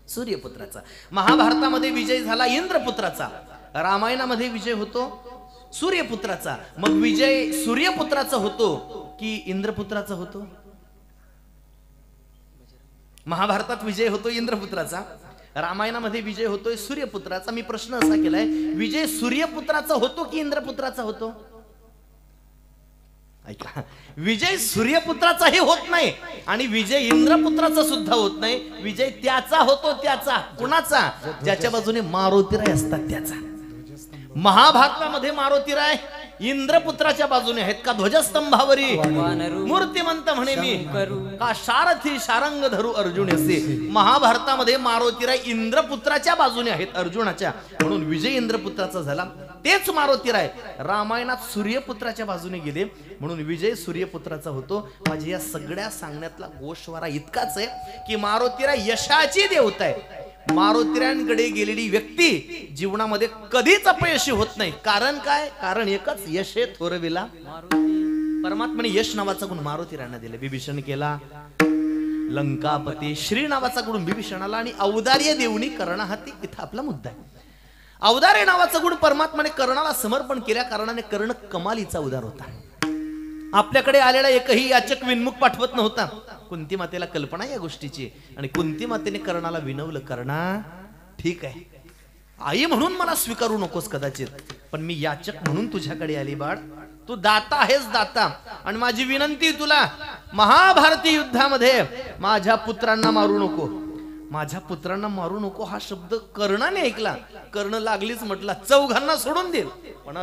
सूर्यपुत्राचा. महाभारतामध्ये विजय झाला इंद्रपुत्राचा, रामायणामध्ये विजय होतो सूर्यपुत्राचा. मग विजय सूर्यपुत्राचा होतो की इंद्रपुत्राचा होतो? महाभारतात विजय होतो इंद्रपुत्राचा, रामायणामध्ये विजय होतोय सूर्यपुत्राचा. मी प्रश्न असा केलाय, विजय सूर्यपुत्राचा होतो की इंद्रपुत्राचा होतो? ऐका, विजय सूर्यपुत्राचाही होत नाही आणि विजय इंद्रपुत्राचा सुद्धा होत नाही. विजय त्याचा होतो. त्याचा कुणाचा? ज्याच्या बाजूने मारुतीराय असतात त्याचा. महाभारतामध्ये मारुतीराय इंद्रपुत्राच्या बाजूने आहेत का? ध्वजस्तंभावरी मूर्तिमंत म्हणे मी का सारथी शारंग धरू अर्जुन असे. महाभारतामध्ये मारुतीराय इंद्रपुत्राच्या बाजूने आहेत, अर्जुनाच्या, म्हणून विजय इंद्रपुत्राचा झाला. तेच मारुतीराय रामायणात सूर्यपुत्राच्या बाजूने गेले म्हणून विजय सूर्यपुत्राचा होतो. माझ्या या सगळ्या सांगण्यातला गोषवारा इतकाच आहे की मारुतीराय यशाची देवता आहे. मारुतीरायांकडे गेलेली व्यक्ती जीवनामध्ये कधीच अपयशी होत नाही. कारण काय? कारण एकच, यश हे थोरविला परमात्माने यश नावाचा गुण मारुतीरायांना दिला. विभीषण केला लंकापती, श्री नावाचा गुण विभीषणाला आणि औदार्य देवनी कर्ण हाती. इथं आपला मुद्दा आहे. औदार्य नावाचा गुण परमात्माने कर्णाला समर्पण केल्या कारणाने कर्ण कमालीचा उदार होता. आपल्याकडे आलेला एकही याचक विनमुख पाठवत नव्हता. कुंती मातेला कल्पना या गोष्टीची आणि कुंती मातेने कर्णाला विनवलं, कर्णा ठीक आहे, आई म्हणून मला स्वीकारू नकोस कदाचित, पण मी याचक म्हणून तुझ्याकडे आली बाळ. तू दाता आहेस, दाता, आणि माझी विनंती तुला, महाभारती युद्धामध्ये माझ्या पुत्रांना मारू नको. माझ्या पुत्रांना मारू नको हा शब्द कर्णाने ऐकला. कर्ण लागलीच म्हटला चौघांना सोडून देईल, पण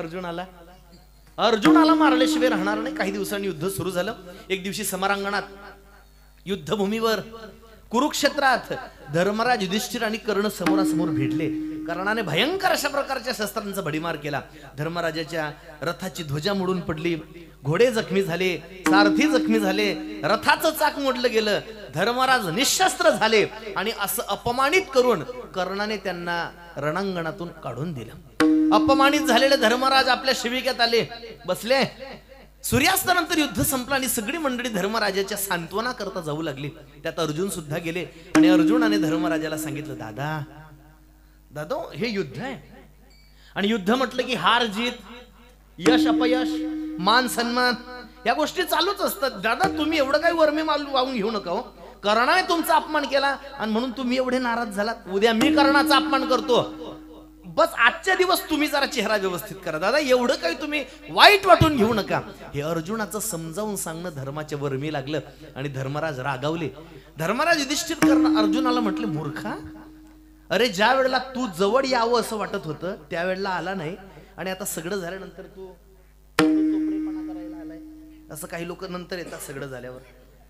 अर्जुनाला मारल्याशिवाय राहणार नाही. काही दिवसांनी युद्ध सुरू झालं. एक दिवशी समरांगणात, युद्धभूमीवर, कुरुक्षेत्रात धर्मराज युधिष्ठिर आणि कर्ण समोरासमोर भेटले. कर्णाने भयंकर अशा प्रकारच्या शस्त्रांचा भडीमार केला. धर्मराजाच्या रथाची ध्वजा मोडून पडली, घोडे जखमी झाले, सारथी जखमी झाले, रथाचं चाक मोडलं गेलं. धर्मराज निशस्त्र झाले आणि असं अपमानित करून कर्णाने त्यांना रणांगणातून काढून दिलं. अपमानित झालेले धर्मराज आपल्या शिबिक्यात आले, बसले. सूर्यास्तानंतर युद्ध संपलं आणि सगळी मंडळी धर्मराजाच्या सांत्वना करता जाऊ लागली. त्यात अर्जुन सुद्धा गेले आणि अर्जुनाने धर्मराजाला सांगितलं, दादा हे युद्ध आहे आणि युद्ध म्हटलं की हार जीत, यश अपयश, मान सन्मान या गोष्टी चालूच असतात. दादा तुम्ही एवढं काही वर्मी वाहून घेऊ नका हो. कर्णाने तुमचा अपमान केला आणि म्हणून तुम्ही एवढे नाराज झालात. उद्या मी कर्णाचा अपमान करतो, बस आजच्या दिवस तुम्ही जरा चेहरा व्यवस्थित करा दादा, एवढं काही तुम्ही वाईट वाटून घेऊ नका. हे अर्जुनाचं समजावून सांगणं धर्माच्या वर्मी लागलं आणि धर्मराज रागावले. धर्मराज युधिष्ठिर अर्जुनाला म्हटले, मूर्खा, अरे ज्या वेळेला तू जवळ यावं असं वाटत होतं त्यावेळेला आला नाही आणि आता सगळं झाल्यानंतर तू चोपडेपणा करायला आलाय. असं काही लोक नंतर येतात सगळं झाल्यावर,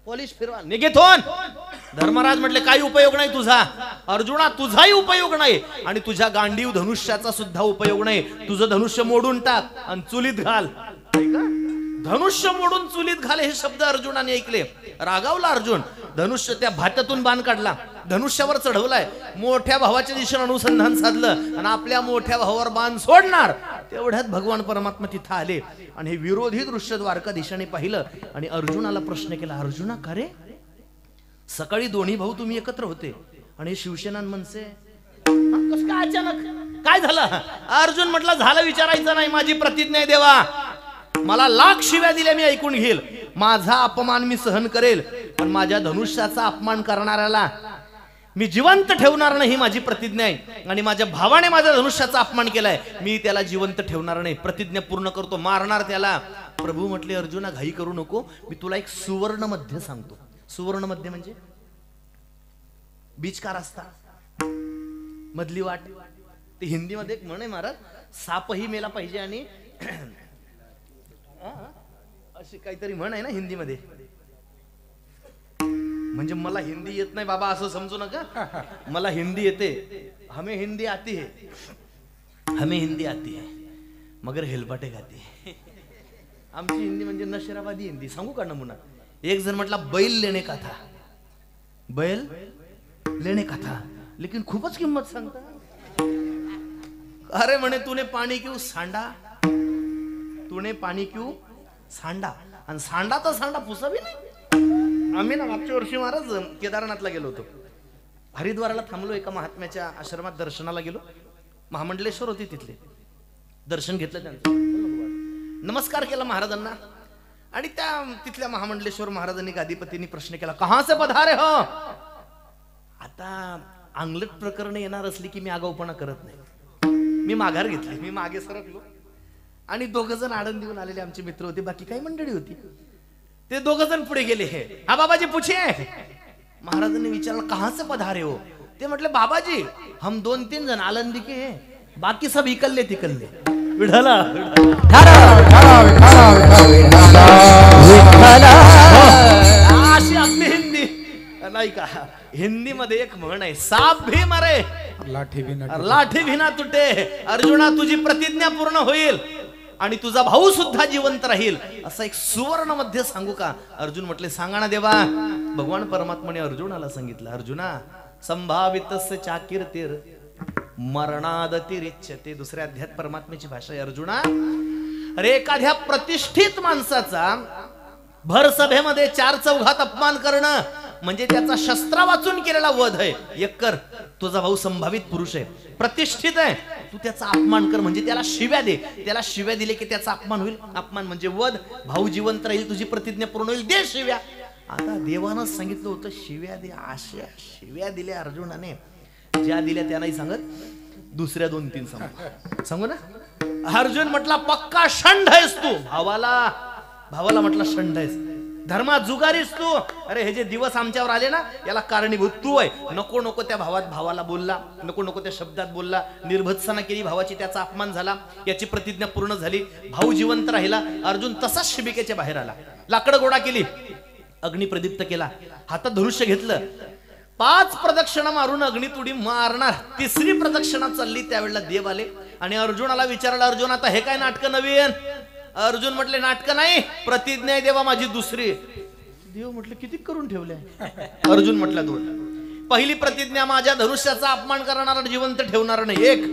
पॉलिश फिरवा, निघेत होन. धर्मराज म्हटले, काही उपयोग नाही तुझा अर्जुना, तुझाही उपयोग नाही आणि तुझ्या गांडीव धनुष्याचा सुद्धा उपयोग नाही. तुझं धनुष्य मोडून टाक आणि चुलीत घाल. धनुष्य मोडून चुलीत घाल हे शब्द अर्जुनाने ऐकले. रागावला अर्जुन. धनुष्य त्या भात्यातून बाण काढला, धनुष्यावर चढवलाय, मोठ्या भावाच्या दिशेने अनुसंधान साधलं आणि आपल्या मोठ्या भावावर बाण सोडणार तेवढ्यात भगवान परमात्मा तिथं आले आणि हे विरोधी दृश्य द्वारका दिशेने पाहिलं आणि अर्जुनाला प्रश्न केला, अर्जुना का रे, सकाळी दोन्ही भाऊ तुम्ही एकत्र होते आणि शिवसेना मनसे कसं काय अचानक, काय झालं? अर्जुन म्हटलं, झालं विचारायचं नाही, माझी प्रतिज्ञा आहे देवा, मला लाख शिव्या दिल्या मी ऐकून घेईल, माझा अपमान मी सहन करेल, पण माझ्या धनुष्याचा अपमान करणाऱ्याला मी जिवंत ठेवणार नाही, ही माझी प्रतिज्ञा आहे. आणि माझ्या भावाने माझ्या धनुष्याचा अपमान केलाय, मी त्याला जिवंत ठेवणार नाही, प्रतिज्ञा पूर्ण करतो, मारणार त्याला. प्रभू म्हटले, अर्जुना घाई करू नको, मी तुला एक सुवर्ण मध्य सांगतो. सुवर्ण मध्य म्हणजे बीच का रस्ता, मधली वाट. ते हिंदीमध्ये एक म्हण आहे महाराज, सापही मेला पाहिजे आणि अशी काहीतरी म्हण आहे ना हिंदीमध्ये. म्हणजे मला हिंदी येत नाही बाबा असं समजू नका, मला हिंदी येते, हमें हिंदी आती है, हमें हिंदी आती है मगर हेलपाटे गाती है. आमची हिंदी म्हणजे नशिराबादी हिंदी. सांगू का नमुना? एक जण म्हटला, बैल लेणे का था, बैल लेणे का था, लेकिन खूपच किंमत सांगता. अरे म्हणे, तूने पाणी क्यों सांडा, तूने पाणी क्यों सांडा, आणि सांडा तर सांडा पुसा भी नाही. आम्ही ना मागच्या वर्षी महाराज केदारनाथला गेलो होतो, हरिद्वाराला थांबलो, एका महात्म्याच्या आश्रमात दर्शनाला गेलो. महामंडलेश्वर होती, तिथले दर्शन घेतलं त्यांचं, नमस्कार केला महाराजांना आणि त्या तिथल्या महामंडलेश्वर महाराजांनी गादीपतींनी प्रश्न केला, कहां से पधारे हो. आता अंगलट प्रकरण येणार असली की मी आगाऊपणा करत नाही, मी माघार घेतली, मी मागे सरकलो आणि दोघं जण आळंदीहून आलेले आमचे मित्र होते, बाकी काही मंडळी होती. ते दोघं जण पुढे गेले. हा बाबाजी पूछे. महाराजांनी विचारलं, कहां से पधारे हो. ते म्हटले, बाबाजी हम 2-3 जण आलंदी के हैं, बाकी सब इकल्ले तिकल्ले. विठाला अशी आपली हिंदी नाही का. हिंदी मध्ये एक म्हण आहे, साप भी मरे लाठी भी ना तुटे. अर्जुना, तुझी प्रतिज्ञा पूर्ण होईल आणि तुझा भाऊ सुद्धा जिवंत राहील, असं एक सुवर्ण मध्ये सांगू का. अर्जुन म्हटले, सांगा ना देवा. भगवान परमात्माने अर्जुनाला सांगितलं, अर्जुना, संभावितस्य चाकीर्तिर मरणादतिरिच्यते. दुसऱ्या अध्यायात परमात्म्याची भाषा आहे. अर्जुना, अरे एखाद्या प्रतिष्ठित माणसाचा भर सभेमध्ये 4 चौघात अपमान करणं म्हणजे त्याचा शस्त्र वाचून केलेला वध आहे. एक कर, तुझा भाऊ संभावित पुरुष आहे, प्रतिष्ठित आहे, तू त्याचा अपमान कर म्हणजे त्याला शिव्या दे. त्याला शिव्या दिले की त्याचा अपमान होईल, अपमान म्हणजे वध. भाऊ जिवंत राहील, तुझी प्रतिज्ञा पूर्ण होईल, दे शिव्या. आता देवानं सांगितलं होतं शिव्या दे. अशा शिव्या दिल्या अर्जुनाने, ज्या दिल्या त्या नाही सांगत, दुसऱ्या 2-3 सांगू ना. अर्जुन म्हटला, पक्का षंड आहेस तू. भावाला म्हटला, षंड आहेस, धर्मा जुगारीस तू. अरे हे जे दिवस आमच्यावर आले ना, याला कारणीभूत तू आहे. नको त्या भावाला बोलला, नको त्या शब्दात बोलला, निर्भत्सना केली भावाची, त्याचा अपमान झाला, याची प्रतिज्ञा पूर्ण झाली, भाऊ जिवंत राहिला. अर्जुन तसाच शिबिकेच्या बाहेर आला, लाकडं गोळा केली, अग्नी प्रदीप्त केला, हातात धनुष्य घेतलं, 5 प्रदक्षिणा मारून अग्नीत उडी मारणार. 3री प्रदक्षिणा चालली त्यावेळेला देव आले आणि अर्जुनाला विचारलं, अर्जुन आता हे काय नाटक नवीन. अर्जुन म्हटले, नाटक नाही, प्रतिज्ञा आहे देवा माझी दुसरी. देव म्हटले, किती करून ठेवले. अर्जुन म्हटला, 2. पहिली प्रतिज्ञा, माझ्या धनुष्याचा अपमान करणारा जिवंत ठेवणार नाही, 1.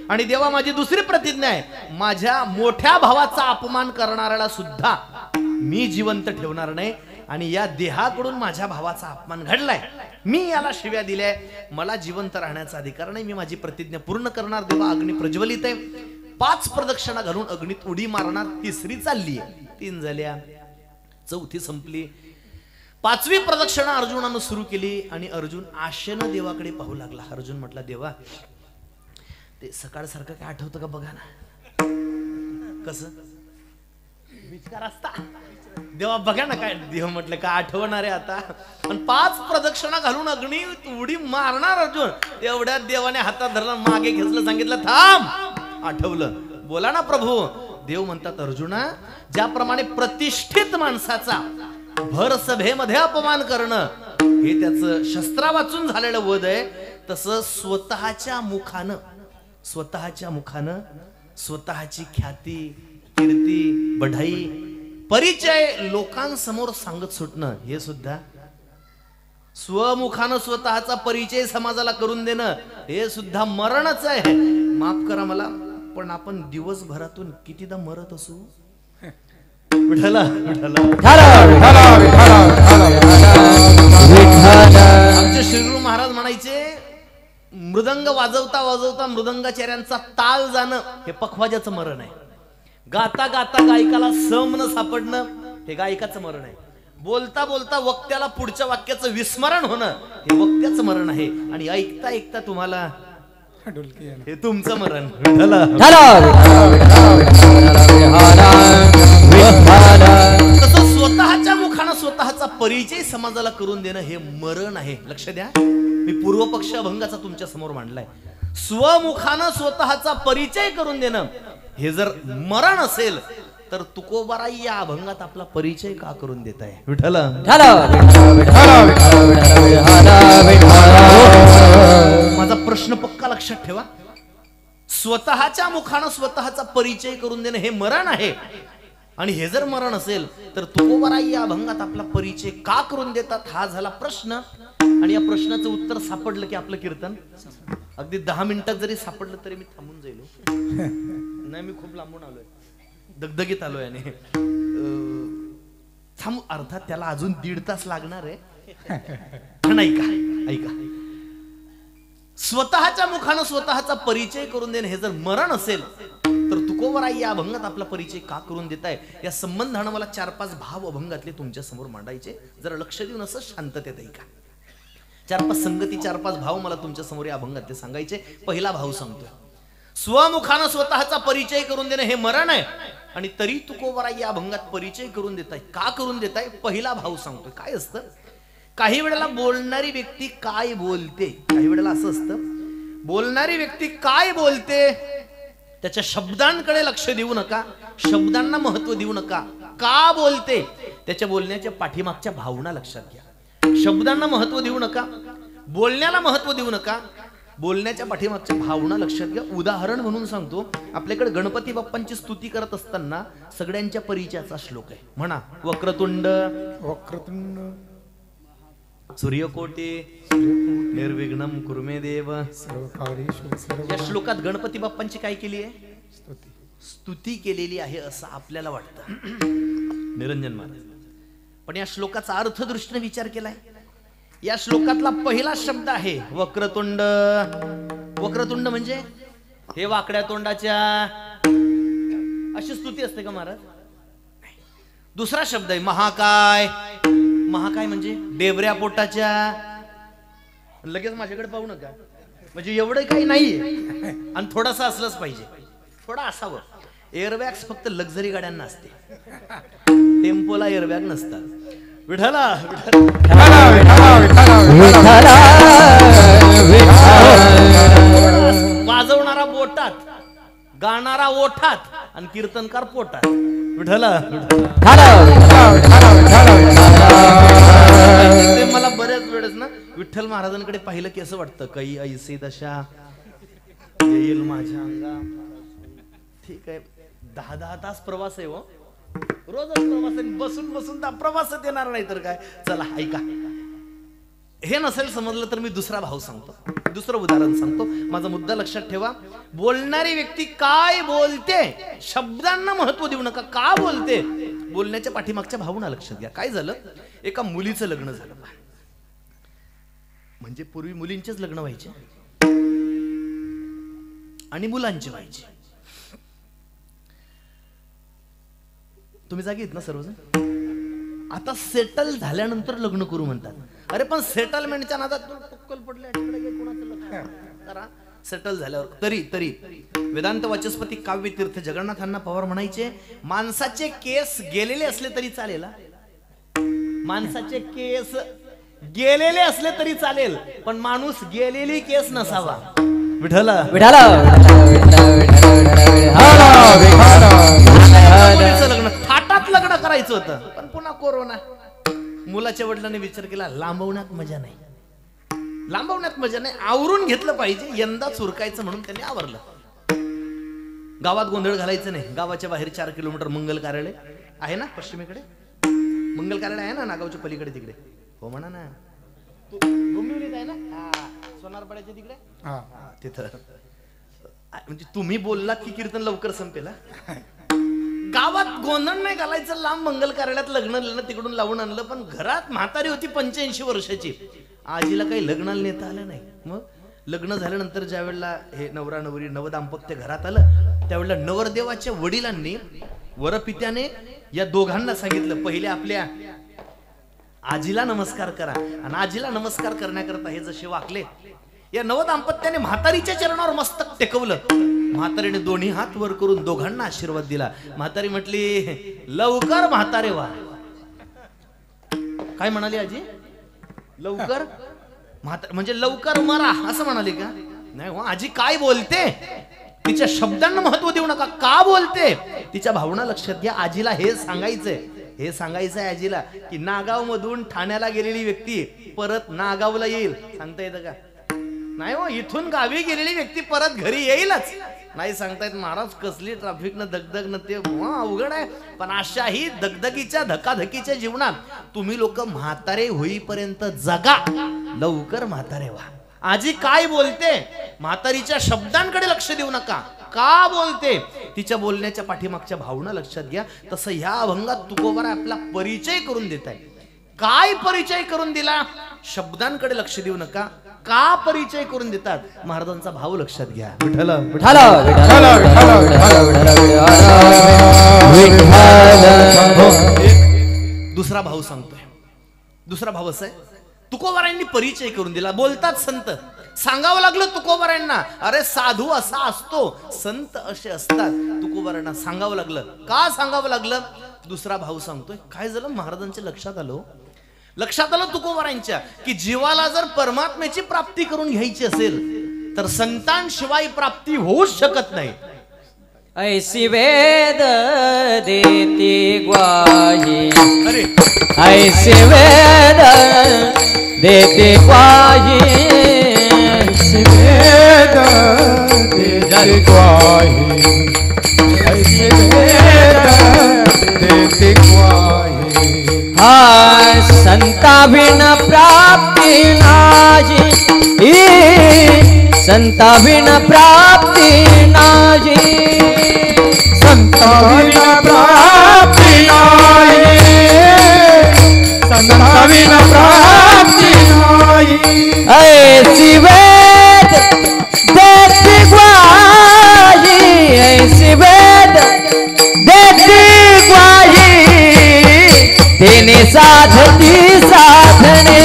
आणि देवा माझी दुसरी प्रतिज्ञा आहे, माझ्या मोठ्या भावाचा अपमान करणाऱ्याला सुद्धा मी जिवंत ठेवणार नाही. आणि या देहाकडून माझ्या भावाचा अपमान घडलाय, मी याला शिव्या दिल्या, मला जिवंत राहण्याचा अधिकार नाही, मी माझी प्रतिज्ञा पूर्ण करणार. देवा अग्नी प्रज्वलित आहे, 5 प्रदक्षिणा घालून अग्नीत उडी मारणार. 3री चालली आहे, 3 झाल्या, 4थी संपली, 5वी प्रदक्षिणा अर्जुनानं सुरू केली आणि अर्जुन आशेनं देवाकडे पाहू लागला. अर्जुन म्हटला, देवा ते सकाळ सारखं काय आठवतं का बघा ना, कसं विचार असता देवा बघा ना, काय देव म्हटलं का आठवणार आहे आता. आणि 5 प्रदक्षिणा घालून अग्नी उडी मारणार अर्जुन, एवढ्यात देवाने हातात धरला, मागे घेतलं, सांगितलं थांब, आठवलं. बोला ना प्रभू. देव म्हणतात अर्जुना, ज्याप्रमाणे प्रतिष्ठित माणसाचा भर सभेमध्ये अपमान करणं हे त्याचं शस्त्रा वाचून झालेलं वध आहे, तसं स्वतःच्या मुखानं स्वतःची ख्याती, कीर्ती, बढाई, परिचय लोकांसमोर सांगत सुटणं हे सुद्धा, स्वमुखानं स्वतःचा परिचय समाजाला करून देणं हे सुद्धा मरणच आहे. माफ करा मला, पण आपण दिवसभरातून कितीदा मरत असू. विठ्ठला विठ्ठला आमचे श्रीगुरु महाराज म्हणायचे, मृदंग वाजवता वाजवता मृदंगाचार्यांचा ताल जाणं हे पखवाजाचं मरण आहे. गाता गाता गायकाला सम न सापडणं हे गायकाचं मरण आहे. बोलता बोलता वक्त्याला पुढच्या वाक्याचं विस्मरण होणं हे वक्त्याचं मरण आहे. आणि ऐकता ऐकता तुम्हाला हे तुमचं मरण. तसं स्वतःच्या मुखानं स्वतःचा परिचय समाजाला करून देणं हे मरण आहे. लक्ष द्या, मी पूर्वपक्ष अभंगाचा तुमच्या समोर मांडलाय. स्वमुखानं स्वतःचा परिचय करून देणं हे जर मरण असेल तर तुकोबाराई या अभंगात आपला परिचय का करून देत आहे. विठ्ठल माझा प्रश्न पक्का लक्षात ठेवा. स्वतःच्या मुखानं स्वतःचा परिचय करून देणं हे मरण आहे. आणि हे जर मरण असेल तर तुकोबाराई या अभंगात आपला परिचय का करून देतात, हा झाला प्रश्न. आणि या प्रश्नाचं उत्तर सापडलं की आपलं कीर्तन अगदी 10 मिनिटात जरी सापडलं तरी मी थांबून जाईल. नाही, मी खूप लांबून आलोय, दगदगीत आलोय. आणि थांबू, अर्थात त्याला अजून 1.5 तास लागणार आहे. पण ऐका, स्वतःच्या मुखानं स्वतःचा परिचय करून देणं हे जर मरण असेल तर तुकोबाराई या अभंगात आपला परिचय का करून देताय, या संबंधानं मला 4-5 भाव अभंगातले तुमच्या समोर मांडायचे. जरा लक्ष देऊन असं शांततेत ऐका. 4-5 संगती, 4-5 भाव मला तुमच्या समोर या अभंगातले सांगायचे. पहिला भाव सांगतो, स्वमुखानं स्वतःचा परिचय करून देणं हे मरण आहे. आणि तरी तुकोबाराई या अभंगात परिचय करून देताय, का करून देताय. पहिला भाव सांगतोय. काय असतं, काही वेळेला बोलणारी व्यक्ती काय बोलते, काही वेळेला असं असतं, बोलणारी व्यक्ती काय बोलते त्याच्या शब्दांकडे लक्ष देऊ नका, शब्दांना महत्व देऊ नका. का बोलते त्याच्या बोलण्याच्या पाठीमागच्या भावना लक्षात घ्या. शब्दांना महत्व देऊ नका, बोलण्याला महत्व देऊ नका, बोलण्याच्या पाठीमागच्या भावना लक्षात घ्या. उदाहरण म्हणून सांगतो, आपल्याकडे गणपती बाप्पांची स्तुती करत असताना सगळ्यांच्या परिचयाचा श्लोक आहे. म्हणा, वक्रतुंड सूर्यकोटी निर्विघ्नं कुरु मे देव. या श्लोकात गणपती बाप्पांची काय केली आहे, स्तुती केलेली आहे असं आपल्याला वाटतं, निरंजन महाराज. पण या श्लोकाचा अर्थदृष्टीने विचार केलाय. या श्लोकातला पहिला शब्द आहे वक्रतुंड. वक्रतुंड म्हणजे हे वाकड्या तोंडाच्या, अशी स्तुती असते का महाराज. दुसरा शब्द आहे महाकाय. महाकाय म्हणजे डेबऱ्या पोटाच्या. लगेच माझ्याकडे पाहू नका, म्हणजे एवढं काही नाहीये आणि थोडासा असलंच पाहिजे, थोडा असावं. एअरबॅग्स फक्त लक्झरी गाड्यांना असते, टेम्पोला एअरबॅग नसतात. विठ्ठला वाजवणारा बोटात, गाणारा ओठात आणि कीर्तनकार पोटात. विठ्ठला मला बऱ्याच वेळेस ना विठ्ठल महाराजांकडे पाहिलं की असं वाटतं, काही ऐसे दशा येईल माझ्या अंगा. ठीक आहे, 10-10 तास प्रवास आहे हो, रोजच प्रवास आहे. बसून बसून प्रवासात येणार नाही तर काय. चला ऐका, हे नसेल समजलं तर मी दुसरा भाव सांगतो, दुसरं उदाहरण सांगतो. माझा मुद्दा लक्षात ठेवा. बोलणारी व्यक्ती काय बोलते, शब्दांना महत्व देऊ नका. का बोलते, बोलण्याच्या पाठीमागच्या भावना लक्षात घ्या. काय झालं, एका मुलीचं लग्न झालं. म्हणजे पूर्वी मुलींचेच लग्न व्हायचे आणि मुलांचे व्हायचे. तुम्ही जागी आहेत ना सर्वजण. आता सेटल झाल्यानंतर लग्न करू म्हणतात. अरे पण सेटलमेंटच्या नादात टक्कल पडले, कोणाचं लग्न करा. सेटल झाल्यावर तरी वेदांत वाचस्पती काव्य तीर्थ जगन्नाथांना पवार म्हणायचे, माणसाचे केस गेलेले असले तरी चालेल, माणसाचे केस गेलेले असले तरी चालेल, पण माणूस गेलेली केस नसावा. विठ्ठल लग्न थाटात लग्न करायचं होतं, पण पुन्हा कोरोना. मुलाच्या वडिलांनी विचार केला, लांबवण्यात मजा नाही, लांबवण्यात मजा नाही, आवरून घेतलं पाहिजे, यंदा चुरकायचं म्हणून त्यांनी आवरलं. गावात गोंधळ घालायचं नाही. गावाच्या बाहेर 4 किलोमीटर मंगल कार्यालय आहे ना, पश्चिमेकडे मंगल कार्यालय आहे ना, नागावच्या पलीकडे तिकडे. हो म्हणा ना, डोंबिवलीत आहे ना, सोनारपाड्याच्या तिकडे तिथं. म्हणजे तुम्ही बोललात की कीर्तन लवकर संपेल. गावात गोंधळ नाही घालायचं, लांब मंगल कार्यालयात लग्न तिकडून लावून आणलं. पण घरात म्हातारी होती 85 वर्षाची, आजीला काही लग्नाला नेता आलं नाही. मग लग्न झाल्यानंतर ज्या वेळेला हे नवरा नवरी नवदाम्पत्य घरात आलं, त्यावेळेला नवरदेवाच्या वडिलांनी वरपित्याने या दोघांना सांगितलं, पहिले आपल्या आजीला नमस्कार करा. आणि आजीला नमस्कार करण्याकरता हे जसे वाकले, या नवदाम्पत्याने म्हातारीच्या चरणावर मस्तक टेकवलं. म्हातारीने दोन्ही हात वर करून दोघांना आशीर्वाद दिला. म्हातारी म्हटली, लवकर म्हातारे व्हा. काय म्हणाली आजी? लवकर म्हणजे लवकर मरा असं म्हणाली का? नाही हो, आजी काय बोलते, तिच्या शब्दांना महत्व देऊ नका. का बोलते तिच्या भावना लक्षात घ्या. आजीला हे सांगायचंय आजीला की नागाव मधून ठाण्याला गेलेली व्यक्ती परत नागावला येईल. सांगता येतं का? नाही हो, इथून गावी गेलेली व्यक्ती परत घरी येईलच नाही सांगता येत. महाराज कसली ट्रॅफिक न दगदग न ते अवघड आहे. पण अशाही दगदगीच्या धकाधकीच्या जीवनात तुम्ही लोक म्हातारे होईपर्यंत जगा, लवकर म्हातारे व्हा. आजी काय बोलते, म्हातारीच्या शब्दांकडे लक्ष देऊ नका. का बोलते, तिच्या बोलण्याच्या पाठीमागच्या भावना लक्षात घ्या. तसं ह्या अभंगात तुकोबारा आपला परिचय करून देत आहे. काय परिचय करून दिला? शब्दांकडे लक्ष देऊ नका. का परिचय करून देतात? महाराजांचा भाव लक्षात घ्या. विठ्ठल विठ्ठल दुसरा भाव सांगतोय. दुसरा भाव असा आहे, तुकोबारांनी परिचय करून दिला. बोलतात संत, सांगावं लागलं तुकोबारांना, अरे साधू असा असतो, संत असे असतात. तुकोबारांना सांगावं लागलं. का सांगावं लागलं? दुसरा भाव सांगतोय. काय झालं? महाराजांच्या लक्षात आलं तुकोबारांच्या की जीवाला जर परमात्म्याची प्राप्ती करून घ्यायची असेल तर संतांशिवाय प्राप्ती होऊच शकत नाही. ऐसी वेद देती ग्वाही, अरे ऐसी वेद देती ग्वाही, ऐसी वेद देती ग्वाही, ऐसी वेद देती ग्वाही. संता बिन प्राप्ती नाही, संता बिन प्राप्ती नाही, संता बिन प्राप्ती नाही, संता बिन प्राप्ती नाही. ऐसी वेद देती ग्वाही, ऐसी वेद देती ग्वाही, तिने साधती साधने,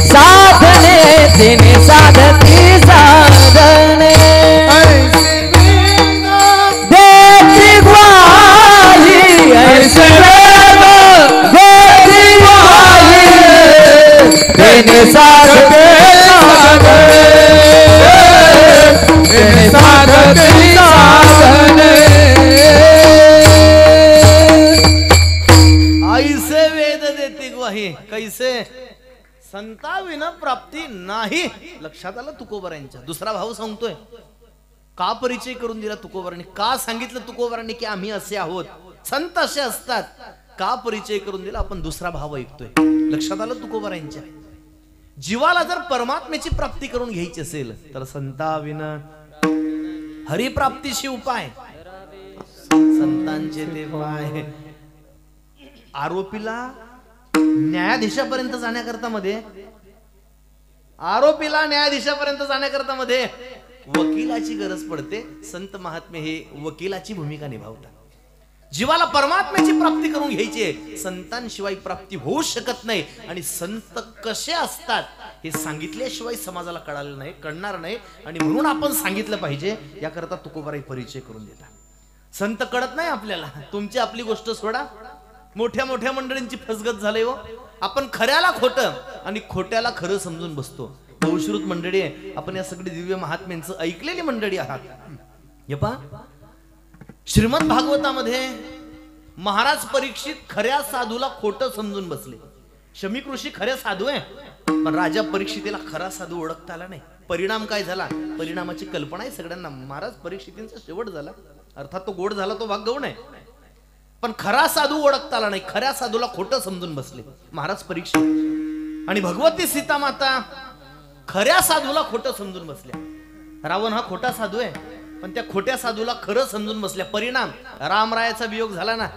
साधने तिने साधती साधने. देती ग्वाही, ऐसे वेद देती ग्वाही, तिने साधते साधने, तिने साधती साधने. ऐसे वेद देते ग्वाही, कैसे? संता विना प्राप्ती नाही. लक्षात आलं तुकोबारांच्या. दुसरा भाव सांगतोय. का परिचय करून दिला तुकोबारांनी? का सांगितलं तुकोबारांनी की आम्ही असे आहोत, संत असे असतात? का परिचय करून दिला? आपण दुसरा भाव ऐकतोय. लक्षात आलं तुकोबारांच्या. जीवाला जर परमात्म्याची प्राप्ती करून घ्यायची असेल तर संता विना हरिप्राप्तीशी उपाय, संतांचे ते पाय. आरोपीला न्यायाधीशापर्यंत जाण्याकरता मध्ये वकिलाची गरज पडते. संत महात्मे हे वकिलाची भूमिका निभावतात. जीवाला परमात्म्याची प्राप्ती करून घ्यायची, संतांशिवाय प्राप्ती होऊ शकत नाही. आणि संत कसे असतात हे सांगितल्याशिवाय समाजाला कळालं नाही, कळणार नाही, आणि म्हणून आपण सांगितलं पाहिजे. याकरता तुकोबाराई परिचय करून देतात. संत कळत नाही आपल्याला, तुमची आपली गोष्ट सोडा. मोठ्या मोठ्या मंडळींची फसगत झाली हो. आपण खऱ्याला खोटं आणि खोट्याला खरं समजून बसतो. बहुश्रुत मंडळी आहे, आपण या सगळी दिव्य महात्म्यांचं ऐकलेली मंडळी आहात. हे पहा, श्रीमद भागवतामध्ये महाराज परीक्षित खऱ्या साधूला खोटं समजून बसले. शमीक ऋषी खरे साधू आहे, पण राजा परीक्षितीला खरा साधू ओळखता आला नाही. परिणाम काय झाला? परिणामाची कल्पना आहे सगळ्यांना. महाराज परीक्षितींचा शेवट झाला, अर्थात तो गोड झाला, तो भाग गौण आहे, पण खरा साधू ओळखता आला नाही. खऱ्या साधूला खोटं समजून बसले महाराज परीक्षित. आणि भगवती सीता माता खऱ्या साधूला खोटं समजून बसल्या. रावण हा खोटा साधू आहे, पण त्या खोट्या साधूला खरं समजून बसल्या. परिणाम रामरायाचा वियोग झाला ना.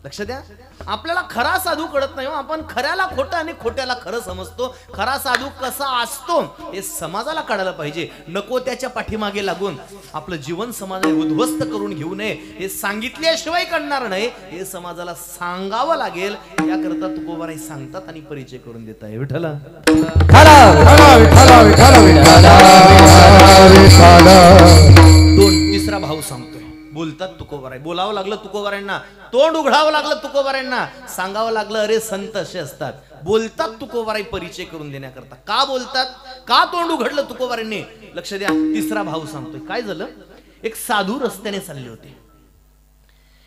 लक्ष द्या, आपल्याला खरा साधू कळत नाही हो. आपण खऱ्याला खोटं आणि खोट्याला खरं समजतो. खरा साधू कसा असतो हे समाजाला कळायला पाहिजे. नको त्याच्या पाठीमागे लागून आपलं जीवन समाजाने उद्ध्वस्त करून घेऊ नये. हे सांगितल्याशिवाय कळणार नाही, हे समाजाला सांगावं लागेल. याकरता तुकोबाराई सांगतात आणि परिचय करून देत आहे. विठ्ठला तिसरा भाव सांगतोय. बोलतात तुकोबाराई, बोलावं लागलं तुकोबारायांना, तोंड उघडावं लागलं तुकोबारायांना, सांगावं लागलं अरे संत असे असतात. बोलतात तुकोबाराई परिचय करून देण्याकरता. का बोलतात, का तोंड उघडलं तुकोबारायांनी? लक्ष द्या, तिसरा भाव सांगतोय. काय झालं? एक साधू रस्त्याने चालले होते.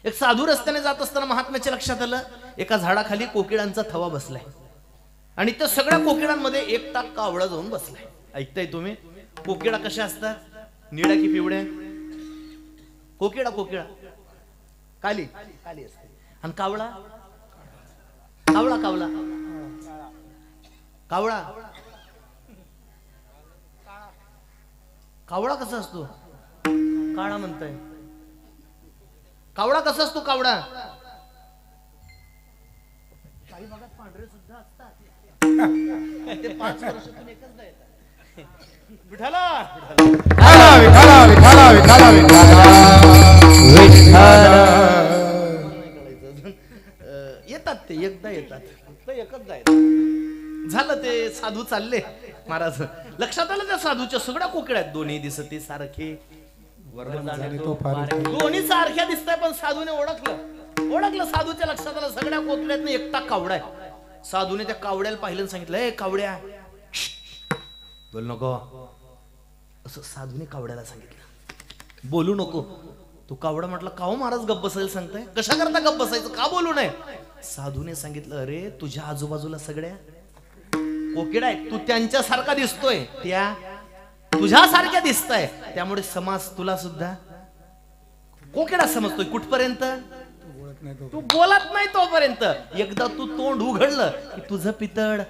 एक साधू रस्त्याने जात असताना महात्म्याच्या लक्षात आलं, एका झाडाखाली कोकिळांचा थवा बसलाय आणि त्या सगळ्या कोकिळांमध्ये एक टाक कावळा जाऊन बसलाय. ऐकताय तुम्ही? कोकिळा कशा असतात? निळ्या की पिवळ्या? कोकिळा कोकिळा काली काली असते. आणि कावळा कावळा कावळा कावळा कावळा कसा असतो? काळा म्हणताय. कावळा कसा असतो? कावळा काही भागात पांढरे सुद्धा असतात. ते 5 वर्षातून एकचदा येतात. विठाला येतात, ते एकदा येतात, एकच जायचं झालं. ते साधू चालले महाराज. लक्षात आलं त्या साधूच्या सगळ्या कोकिळ्या आहेत. दोन्ही दिसते सारखे, दोन्ही सारख्या दिसताय, पण साधूने ओळखलं साधूच्या लक्षात आलं सगळ्या कोकिळ्यात एकटा कावडा आहे. साधूने त्या कावड्याला पाहिलं आणि सांगितलं, ए कावड्या बोल नको, असं साधूने कावड्याला सांगितलं. बोलू नको. तू कावडा म्हटलं, का हो महाराज गप्प बसायला सांगताय? कशा करता गप्प बसायचं, का बोलू नये? साधूने सांगितलं, अरे तुझ्या आजूबाजूला सगळ्या कोकिळा आहेत, तू त्यांच्यासारखा दिसतोय, त्या तुझ्यासारख्या दिसताय, त्यामुळे समाज तुला सुद्धा कोकिळा समजतोय. कुठपर्यंत? तू बोलत नाही तोपर्यंत. एकदा तू तोंड उघडलं की तुझं पितळ.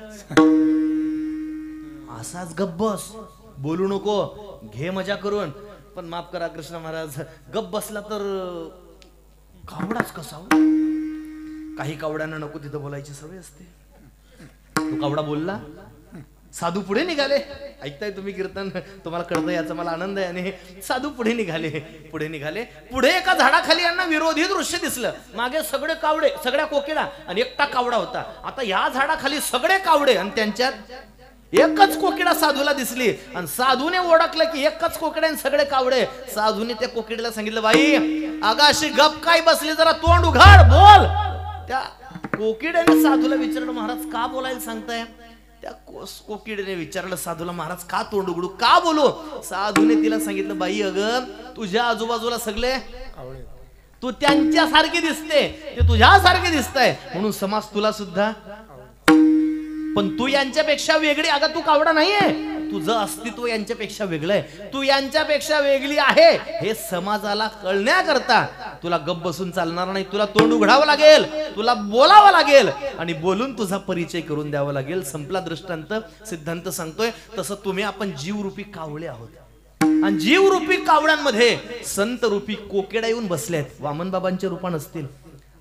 असाच गप्प बस, बोलू नको, घे मजा करून. पण माफ करा कृष्ण महाराज, गप्प बसला तर कावडाच कसा? काही कावड्यांना नको तिथं बोलायची सवय असते. तो कावडा बोलला, साधू पुढे निघाले. ऐकताय तुम्ही कीर्तन? तुम्हाला कळतं याचा मला आनंद आहे. आणि साधू पुढे निघाले. पुढे एका झाडाखाली यांना विरोधी दृश्य दिसलं. मागे सगळे कावडे, सगळ्या कोकिळा आणि एकटा कावडा होता. आता या झाडाखाली सगळे कावडे आणि त्यांच्यात एकच कोकिळा साधूला दिसली. आणि साधूने ओळखलं की एकच कोकिळा आणि सगळे कावडे. साधूने त्या कोकिळीला सांगितलं, बाई आगाशी गप काय बसली, जरा तोंड उघड, बोल. त्या कोकिळ्याने साधूला विचारलं, महाराज का बोलायला सांगताय? त्या कोकिळीने विचारलं साधूला, महाराज का तोंड उघडू, का बोलू? साधूने तिला सांगितलं, बाई अगं तुझ्या आजूबाजूला सगळे तू त्यांच्यासारखी दिसते, ते तुझ्यासारखे दिसताय, म्हणून समाज तुला सुद्धा, पण तू यांच्यापेक्षा वेगळी. अगं तू कावडा नाहीये, तुझं अस्तित्व यांच्यापेक्षा वेगळं आहे, तू यांच्यापेक्षा वेगळी आहे. हे समाजाला कळण्याकरता तुला गप बसून चालणार नाही. तुला तोंड उघडावं लागेल, तुला बोलावं लागेल आणि बोलून तुझा परिचय करून द्यावा लागेल. संपला दृष्टांत. सिद्धांत सांगतोय तसं तुम्ही आपण जीवरूपी कावळे आहोत. आणि जीवरूपी कावड्यांमध्ये संत रूपी कोकिळा येऊन बसले आहेत. वामन बाबांच्या रूपान असतील,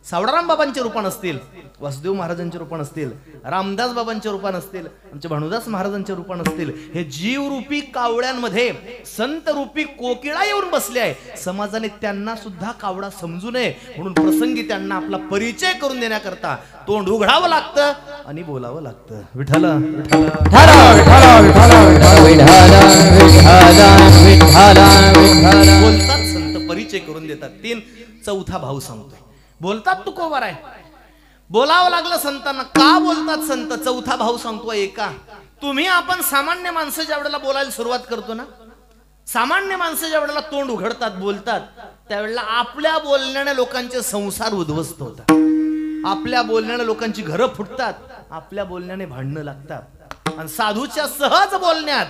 सावळाराम बाबांच्या रूपान असतील, वासुदेव महाराजांच्या रूपान असतील, रामदास बाबांच्या रूपान असतील, आमच्या भानुदास महाराजांच्या रूपान असतील, हे जीवरूपी कावळ्यांमध्ये संत रूपी कोकिळा येऊन बसले आहे. समाजाने त्यांना सुद्धा कावळा समजू नये म्हणून प्रसंगी त्यांना आपला परिचय करून देण्याकरता तोंड उघडावं लागतं आणि बोलावं लागतं. विठ्ठल बोलतात संत, परिचय करून देतात. तीन चौथा भाव सांगतोय. बोलतात तुकोबार आहे, बोलावं लागलं संतांना. का बोलतात संत? चौथा भाव सांगतो एका. तुम्ही आपण सामान्य माणसं ज्या वेळेला बोलायला सुरुवात करतो ना, सामान्य माणसं ज्या वेळेला तोंड उघडतात, बोलतात, त्यावेळेला आपल्या बोलण्याने लोकांचे संसार उद्ध्वस्त होतात, आपल्या बोलण्याने लोकांची घरं फुटतात, आपल्या बोलण्याने भांडणं लागतात. आणि साधूच्या सहज बोलण्यात,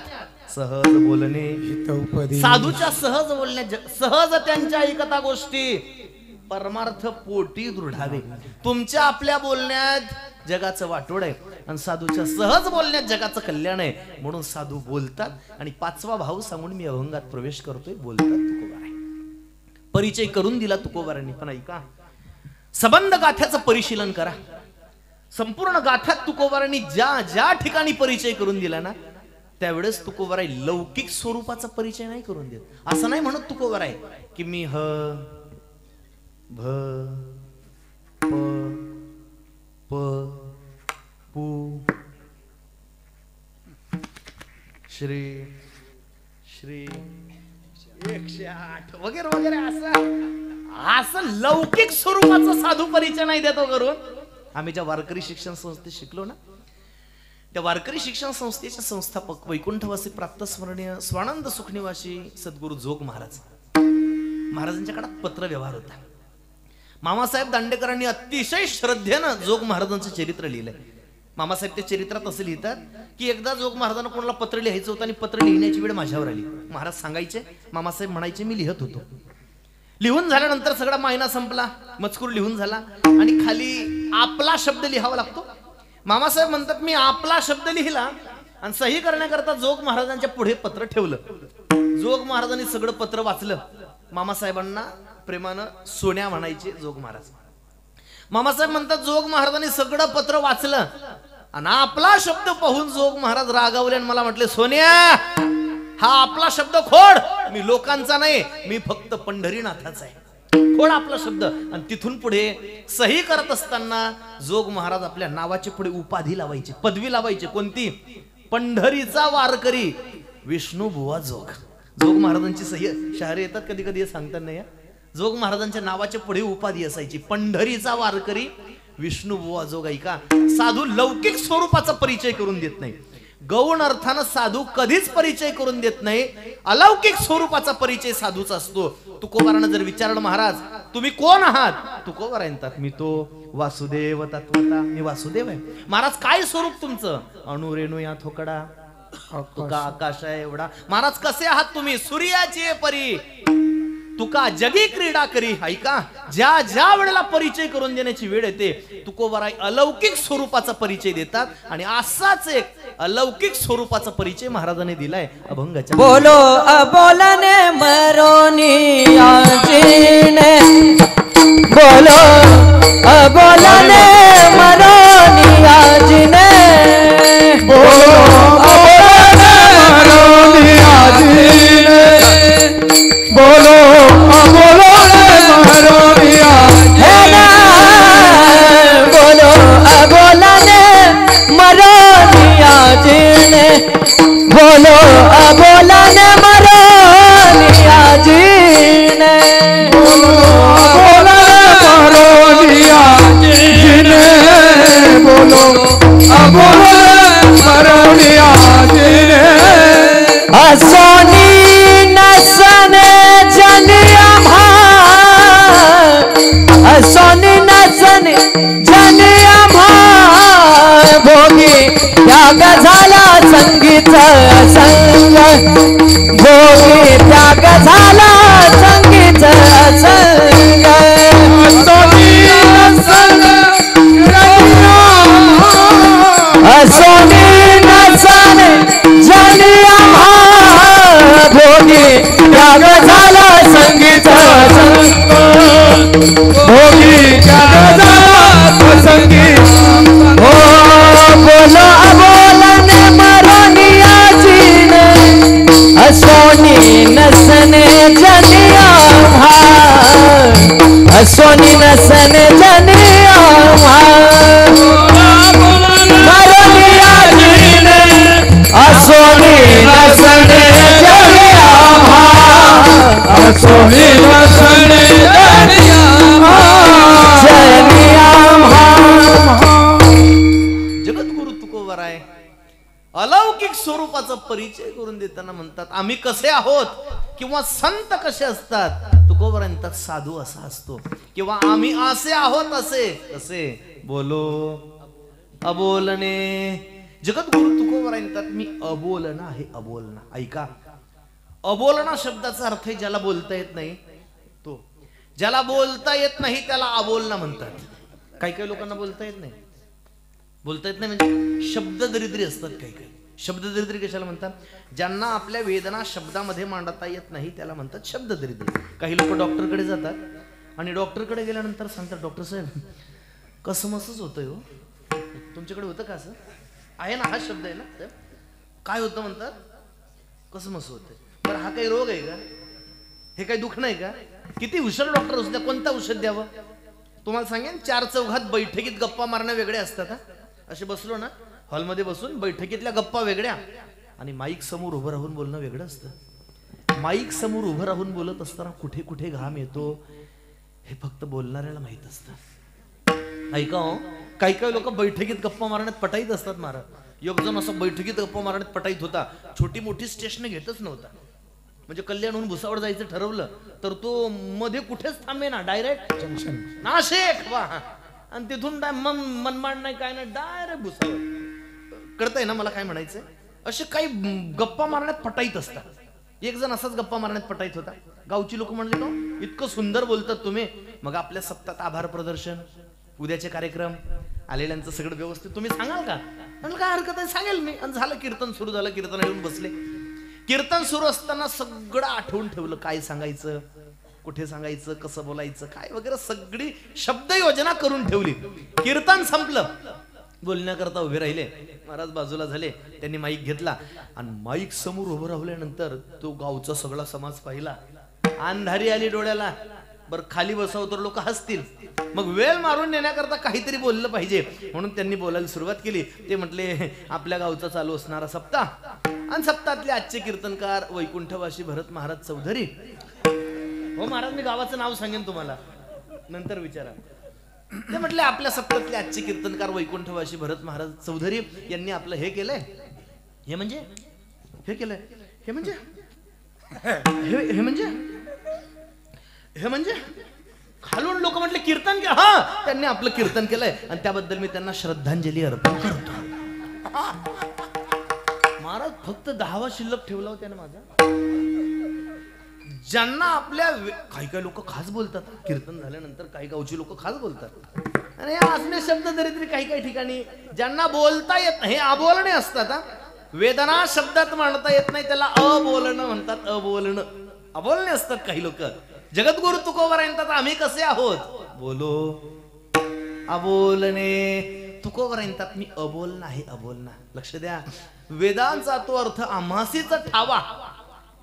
सहज बोलणे, साधूच्या सहज बोलण्यात, सहज त्यांच्या ऐकता गोष्टी परमार्थ पोटी दृढावे. तुमच्या आपल्या बोलण्यात जगाचं वाटोड आहे आणि साधूच्या सहज बोलण्यात जगाचं कल्याण आहे. म्हणून साधू बोलतात. आणि पाचवा भाव सांगून मी अभंगात प्रवेश करतोय. बोलतात तुकोबार आहे. परिचय करून दिला तुकोबारांनी. पण ऐका, सबंध गाथ्याचं परिशीलन करा. संपूर्ण गाथ्यात तुकोबारांनी ज्या ज्या ठिकाणी परिचय करून दिला ना, त्यावेळेस तुकोबाराय लौकिक स्वरूपाचा परिचय नाही करून देत. असं नाही म्हणत तुकोबाराय की मी भ प प पू श्री श्री 108 वगैरे वगैरे असं लौकिक स्वरूपाचा साधू परिचय नाही देतो करून. आम्ही ज्या वारकरी शिक्षण संस्थेत शिकलो ना, त्या वारकरी शिक्षण संस्थेचे संस्थापक वैकुंठवासी प्राप्त स्मरणीय स्वानंद सुखनिवासी सद्गुरू जोग महाराजांच्या काळात पत्र व्यवहार होता. मामासाहेब दांडेकरांनी अतिशय श्रद्धेनं जोग महाराजांचं चरित्र लिहिलंय. मामासाहेब त्या चरित्रात असं लिहितात की एकदा जोग महाराजांना कोणाला पत्र लिहायचं होतं आणि पत्र लिहिण्याची वेळ माझ्यावर आली. महाराज सांगायचे, मामासाहेब म्हणायचे मी लिहत होतो. लिहून झाल्यानंतर सगळा महिना संपला, मजकूर लिहून झाला आणि खाली आपला शब्द लिहावा लागतो. मामासाहेब म्हणतात मी आपला शब्द लिहिला आणि सही करण्याकरता जोग महाराजांच्या पुढे पत्र ठेवलं. जोग महाराजांनी सगळं पत्र वाचलं. मामासाहेबांना प्रेमानं सोन्या म्हणायचे जोग महाराज. मामासाहेब म्हणतात जोग महाराजांनी सगळं पत्र वाचलं आणि आपला शब्द पाहून जोग महाराज रागावले आणि मला म्हटले, सोन्या हा आपला शब्द खोड, मी लोकांचा नाही, मी फक्त पंढरीनाथाचा आहे. खोड आपला शब्द. आणि तिथून पुढे सही करत असताना जोग महाराज आपल्या नावाच्या पुढे उपाधी लावायचे, पदवी लावायचे. कोणती? पंढरीचा वारकरी विष्णू बुवा जोग. जोग महाराजांची सही शहरे येतात कधी कधी सांगतात नाही. जोग महाराजांच्या नावाच्या पुढे उपाधी असायची, पंढरीचा वारकरी विष्णू बुवा जोग. ऐका, साधू लौकिक स्वरूपाचा परिचय करून देत नाही. गौण अर्थानं साधू कधीच परिचय करून देत नाही. अलौकिक स्वरूपाचा परिचय साधूचा असतो. तुकोबारानं जर विचारलं, महाराज तुम्ही कोण आहात? तुकोबार म्हणतात मी तो वासुदेव तत्वता, मी वासुदेव आहे. महाराज काय स्वरूप तुमचं? अणुरेणू या थोकडा, तुका आकाश आहे एवढा. महाराज कसे आहात तुम्ही? सूर्याची परी, तुका जगी क्रीडा करी. ऐका, ज्या ज्या वेळेला परिचय करून देण्याची वेळ येते, तुकोबाराय अलौकिक स्वरूपाचा परिचय देतात. आणि असाच एक अलौकिक स्वरूपाचा परिचय महाराजांनी दिलाय अभंगाच्या. बोलो अबोलने मरोनी आजीने, बोलो अबोलने मरोनी आजीने, बोलो अबोलने मरोनी आजीने, बोलो अबोलने मरोनी आजीने, बोलो अबोलने मरोनी आजीने, बोलो अबोलने मरोनी आजीने, बोलो अबोलने मरोनी आजीने, बोलो अबोलने मरोनी आजीने. असोनी नसने जनिया भा, असोनी नसने जनिया भा, भोगी त्याग झाला संगीत संग, भोगी त्याग झाला संगीत संग. असोनी नसने जनिया भा, भोगी त्याग झाला संगीत संग, भोगी त्याग सोनी वसणे जगद्गुरु तुकोबराय अलौकिक स्वरूपाचा परिचय करून देताना म्हणतात आम्ही कसे आहोत किंवा संत कसे असतात. तुकोबराय म्हणतात साधू असा असतो किंवा आम्ही असे आहोत असे कसे बोलो अबोलणे. जगद्गुरु तुकोबराय म्हणतात मी अबोलणा आहे अबोलणा. ऐका अबोलणा शब्दाचा अर्थ आहे ज्याला बोलता येत नाही तो. ज्याला बोलता येत नाही त्याला अबोलणा म्हणतात. काही काही लोकांना बोलता येत नाही. बोलता येत नाही म्हणजे शब्द दरिद्री असतात. काही काही शब्द दरिद्री कशाला म्हणतात. ज्यांना आपल्या वेदना शब्दामध्ये मांडता येत नाही त्याला म्हणतात शब्द दरिद्री. काही लोक डॉक्टरकडे जातात आणि डॉक्टरकडे गेल्यानंतर सांगतात डॉक्टर साहेब कसमसच होतंय हो. तुमच्याकडे होतं का असं आहे ना. हा शब्द आहे ना. काय होतं म्हणतात कसमस होतंय. बरं हा काही रोग आहे का. हे काही दुःख नाही का. किती हुशार डॉक्टर असू द्या कोणतं औषध द्यावं. तुम्हाला सांगेन चार चौघात बैठकीत गप्पा मारणं वेगळे असतात. असे बसलो ना हॉलमध्ये बसून बैठकीतल्या गप्पा वेगळ्या आणि माईक समोर उभं राहून बोलणं वेगळं असतं. माईक समोर उभं राहून बोलत असताना कुठे कुठे घाम येतो हे फक्त बोलणाऱ्याला माहित असतं. ऐका हो काही काही लोक बैठकीत गप्पा मारण्यात पटाईत असतात. महाराज एक जण असं बैठकीत गप्पा मारण्यात पटाईत होता. छोटी मोठी स्टेशन घेतच नव्हता. म्हणजे कल्याणहून भुसावळ जायचं ठरवलं तर तो मध्ये कुठेच थांबे ना. डायरेक्ट जंक्शन नाशिक वा आणि तिथून मनमाड नाही काय नाही डायरेक्ट भुसावळ. कळतंय ना मला काय म्हणायचंय. असे काही गप्पा मारण्यात पटाईत असतात. एक जण असाच गप्पा मारण्यात पटाईत होता. गावची लोक म्हणले तो इतकं सुंदर बोलतात तुम्ही. मग आपल्या सप्ताहात आभार प्रदर्शन उद्याचे कार्यक्रम आलेल्यांचं सगळं व्यवस्थित तुम्ही सांगाल का. म्हणलं काय हरकत आहे सांगेल मी. आणि झालं कीर्तन सुरू झालं. कीर्तन येऊन बसले. कीर्तन सुरू असताना सगळं आठवून ठेवलं. काय सांगायचं कुठे सांगायचं कसं बोलायचं काय वगैरे सगळी शब्द योजना करून ठेवली. कीर्तन संपलं. बोलण्याकरता उभे राहिले. महाराज बाजूला झाले. त्यांनी माईक घेतला आणि माईक समोर उभं राहिल्यानंतर तो गावचा सगळा समाज पाहिला. अंधारी आली डोळ्याला. बरं खाली बसावं तर लोक हसतील. मग वेळ मारून नेण्याकरता काहीतरी बोललं पाहिजे म्हणून त्यांनी बोलायला सुरुवात केली. ते म्हटले आपल्या गावचा चालू असणारा सप्ताह आणि सप्ताहातले आजचे कीर्तनकार वैकुंठवासी भरत महाराज चौधरी. हो महाराज मी गावाचं नाव सांगेन तुम्हाला नंतर विचारा. ते म्हटले आपल्या सप्ताहातले आजचे कीर्तनकार वैकुंठवासी भरत महाराज चौधरी यांनी आपलं हे केलंय. हे म्हणजे हे केलंय. हे म्हणजे हे म्हणजे हे म्हणजे खालून लोक म्हटले कीर्तन केलं. हा त्यांनी आपलं कीर्तन केलंय आणि त्याबद्दल मी त्यांना श्रद्धांजली अर्पण करतो. महाराज फक्त 10 शिल्लक ठेवला होता ना माझा. ज्यांना आपल्या काही काही लोक खास बोलतात. कीर्तन झाल्यानंतर काही गावची लोक खास बोलतात आणि असले शब्द दरिद्री काही काही ठिकाणी ज्यांना बोलता येत नाही हे अबोलणे असतात. वेदना शब्दात मांडता येत नाही त्याला अबोलणं म्हणतात. अबोलणं अबोलणे असतात काही लोक. जगद्गुरु तुकोबराय म्हणतात आम्ही कसे आहोत बोलो अबोलणे. तुकोबराय म्हणतात मी अबोलणा आहे अबोलणा. लक्ष द्या वेदांचा तो अर्थ आम्हासीच ठावा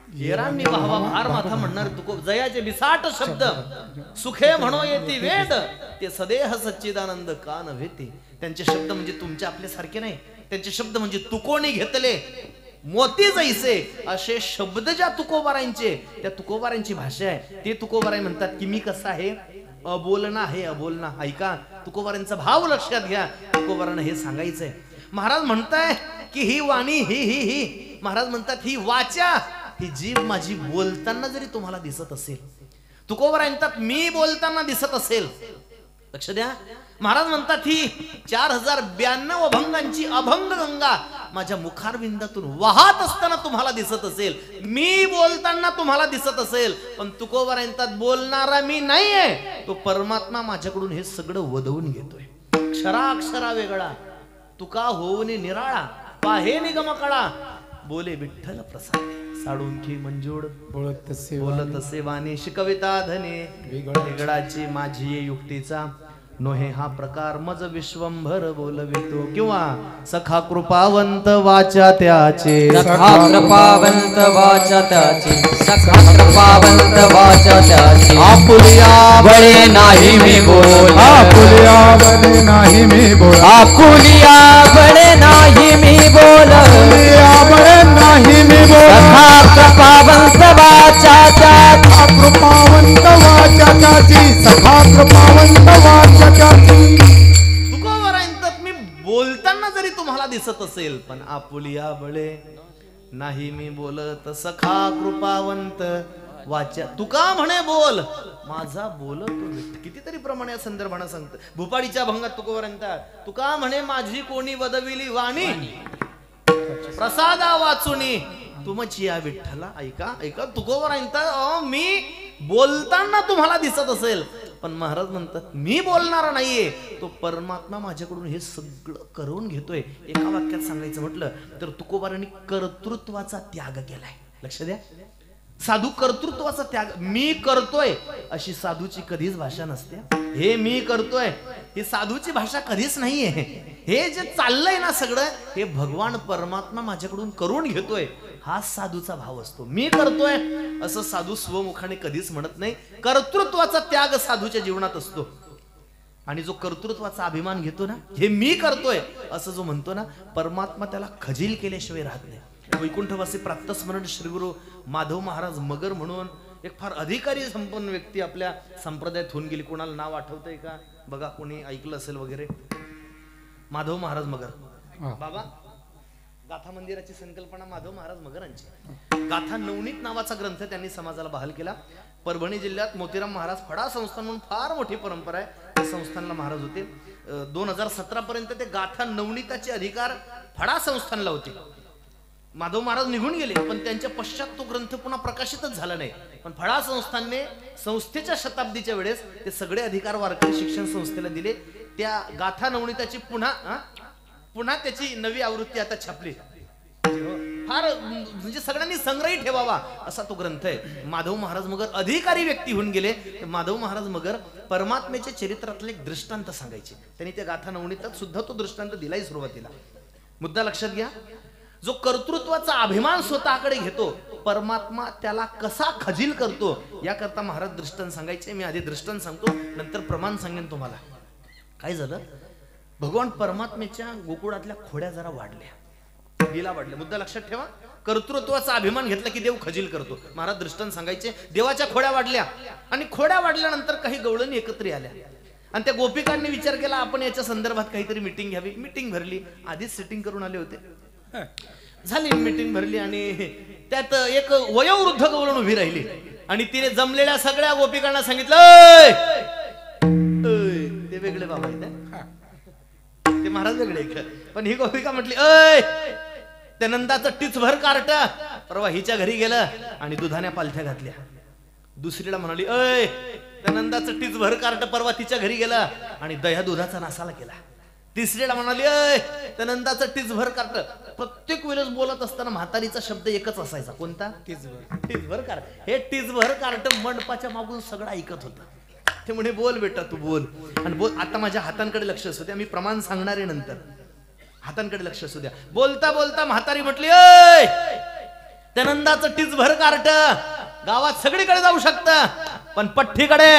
हेरांनी वाहवा भार माथा म्हणणार तुको. जयाचे बिसाट शब्द सुखे म्हणो येते वेद ते सदेह सच्चिदानंद का नव्हे. त्यांचे शब्द म्हणजे तुमच्या आपल्या सारखे नाही. त्यांचे शब्द म्हणजे तुकोनी घेतले मोती जैसे असे शब्द ज्या तुकोबारांचे त्या तुकोबारांची भाषा आहे. ते तुकोबाराय म्हणतात की मी कसा आहे अबोलणा आहे अबोलणा. ऐका तुकोबारांचा भाव लक्षात घ्या. तुकोबारांना हे सांगायचंय. महाराज म्हणताय की ही वाणी ही महाराज म्हणतात ही वाचा ही जीभ माझी बोलताना जरी तुम्हाला दिसत असेल. तुकोबराय म्हणतात मी बोलताना दिसत असेल. लक्ष द्या महाराज म्हणतात ही 4092 अभंगांची अभंग गंगा माझ्या मुखारविंदातून वाहत असताना तुम्हाला दिसत असेल. मी बोलताना तुम्हाला दिसत असेल. पण तुकोबराय म्हणतात बोलणारा मी नाहीये तो परमात्मा माझ्याकडून हे सगळं वदवून घेतोय. क्षराक्षरा वेगळा तुका होऊन निराळा पाहे निगम कळा बोले विठ्ठल प्रसाद साडूंखी मंजूळ बोलत असे वाणी शिकविता धने वेगळाची माझी युक्तीचा नोहे हा प्रकार मज विश्वंभर बोलवितो. किंवा सखा कृपावंत वाचा त्याचे सखा कृपावंत वाचा त्याचे सखा कृपावंत वाचा त्याचे आपुलिया बळे नाही मी बोल आपुलिया बळे नाही मी बोल आपुलिया बळे नाही मी बोल आपुलिया बळे नाही मी बोल सखा कृपावंत वाचा त्याचे दिसत असेल पण आपुलिया बळे नाही मी बोलत सखा कृपावंत वाचा तुका म्हणे बोल माझा बोलतो कितीतरी प्रमाणे या संदर्भाने सांगत भूपाळीच्या भंगात तुकोबरांता तुका म्हणे माझी कोणी वदविली वाणी प्रसादा वाचुनी तुमची या विठ्ठला ऐका ऐका तुकोबरांता मी बोलताना तुम्हाला दिसत असेल पण महाराज म्हणतात मी बोलणारा नाहीये तो परमात्मा माझ्याकडून हे सगळं करून घेतोय एका वाक्यात सांगायचं म्हटलं तर तुकोबारांनी कर्तृत्वाचा त्याग केलाय लक्ष द्या साधू कर्तृत्वाचा त्याग मी करतोय अशी साधूची कधीच भाषा नसते हे मी करतोय ही साधूची भाषा कधीच नाहीये हे जे चाललंय ना सगळं हे भगवान परमात्मा माझ्याकडून करून घेतोय हा साधूचा भाव असतो मी करतोय असं साधू स्वमुखाने कधीच म्हणत नाही कर्तृत्वाचा त्याग साधूच्या जीवनात असतो आणि जो कर्तृत्वाचा अभिमान घेतो ना हे मी करतोय असं जो म्हणतो ना परमात्मा त्याला खजील केल्याशिवाय राहत नाही वैकुंठवासी प्रातस्मरण श्री गुरु माधव महाराज मगर म्हणून एक फार अधिकारी संपन्न व्यक्ती आपल्या संप्रदायात होऊन गेली कोणाला नाव आठवतंय का बघा कोणी ऐकलं असेल वगैरे माधव महाराज मगर बाबा गाथा मंदिराची संकल्पना माधव महाराज मगरांची गाथा नवनीत नावाचा ग्रंथ त्यांनी समाजाला बहाल केला परभणी जिल्ह्यात मोतीराम महाराज फडा संस्थान म्हणून फार मोठी परंपरा आहे त्या संस्थानला महाराज होते 2017 पर्यंत ते गाथा नवनीताचे अधिकार फडा संस्थानला होते माधव महाराज निघून गेले पण त्यांच्या पश्चात तो ग्रंथ पुन्हा प्रकाशितच झाला नाही पण फडा संस्थानने संस्थेच्या शताब्दीच्या वेळेस ते सगळे अधिकार वारकरी शिक्षण संस्थेला दिले त्या गाथा नवनीताची पुन्हा त्याची नवी आवृत्ती आता छापली फार म्हणजे सगळ्यांनी संग्रही ठेवावा असा तो ग्रंथ आहे माधव महाराज मगर अधिकारी व्यक्ती होऊन गेले माधव महाराज मगर परमात्म्याच्या चरित्रातले एक दृष्टांत सांगायचे त्यांनी त्या गाथा नवनीतात सुद्धा तो दृष्टांत दिलाय सुरुवातीला मुद्दा लक्षात घ्या जो कर्तृत्वाचा अभिमान स्वतःकडे घेतो परमात्मा त्याला कसा खजील करतो याकरता महाराज दृष्टांत सांगायचे मी आधी दृष्टांत सांगतो नंतर प्रमाण सांगेन तुम्हाला काय झालं भगवान परमात्म्याच्या गोकुळातल्या खोड्या जरा वाढल्या लीला वाढल्या मुद्दा लक्षात ठेवा कर्तृत्वाचा अभिमान घेतला की देव खजील करतो महाराज दृष्टांत सांगायचे देवाच्या खोड्या वाढल्या आणि खोड्या वाढल्यानंतर काही गवळणी एकत्र आल्या आणि त्या गोपिकांनी विचार केला आपण याच्या संदर्भात काहीतरी मिटिंग घ्यावी मिटिंग भरली आधीच सेटिंग करून आले होते झाली मिटिंग भरली आणि त्यात एक वयोवृद्ध गवळण उभी राहिली आणि तिने जमलेल्या सगळ्या गोपिकांना सांगितलं ते वेगळे बाबा ते महाराज वेगळे पण ही गोपिका म्हटली त्या नंदाचं टीचभर कार्ट परवा हिच्या घरी गेलं आणि दुधाण्या पालथ्या घातल्या दुसरीला म्हणाली त्या नंदाचं टीचभर कार्ट परवा तिच्या घरी गेलं आणि दह्या दुधाचा नासाला केला तिसरीला म्हणाली त्या नंदाचं टीचभर कार्ट प्रत्येक वेळेस बोलत असताना म्हातारीचा शब्द एकच असायचा कोणता टीचभर कार्ट हे टीचभर कार्ट मंडपाच्या मागून सगळं ऐकत होतं ते म्हणे बोल बेटा तू बोल आणि बोल आता माझ्या हातांकडे लक्ष असू द्या मी प्रमाण सांगणार आहे नंतर हातांकडे लक्ष असू द्या बोलता बोलता म्हातारी म्हटली त्या नंदाचं टीचभर कार्ट गावात सगळीकडे जाऊ शकतं पण पठ्ठीकडे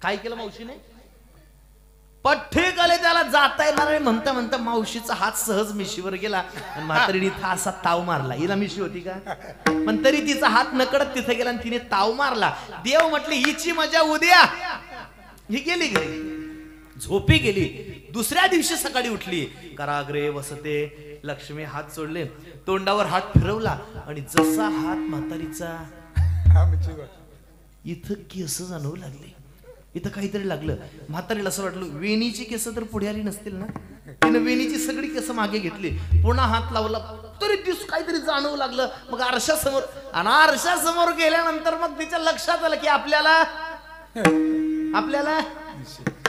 काय केलं मावशीने पठ्ठीकडे त्याला जाता येणार आहे म्हणता म्हणता मावशीचा हात सहज मिशीवर गेला आणि म्हातारीने इथं असा ताव मारला हिला मिशी होती का पण तरी तिचा हात नकळत तिथे गेला आणि तिने ताव मारला देव म्हटली हिची मजा उद्या ही गेली घरी झोपी गेली दुसऱ्या दिवशी सकाळी उठली कराग्रे वसते लक्ष्मी हात सोडले तोंडावर हात फिरवला आणि जसा हात म्हातारीचा इथं केस जाणवू लागले इथं काहीतरी लागलं म्हातारीला असं वाटलं वेणीची केस तर पुढे आली नसतील ना तिने वेणीची सगळी केस मागे घेतली पुन्हा हात लावला तरी दिस काहीतरी जाणवू लागलं मग आरशासमोर आणि आरशासमोर गेल्यानंतर मग तिच्या लक्षात आलं की आपल्याला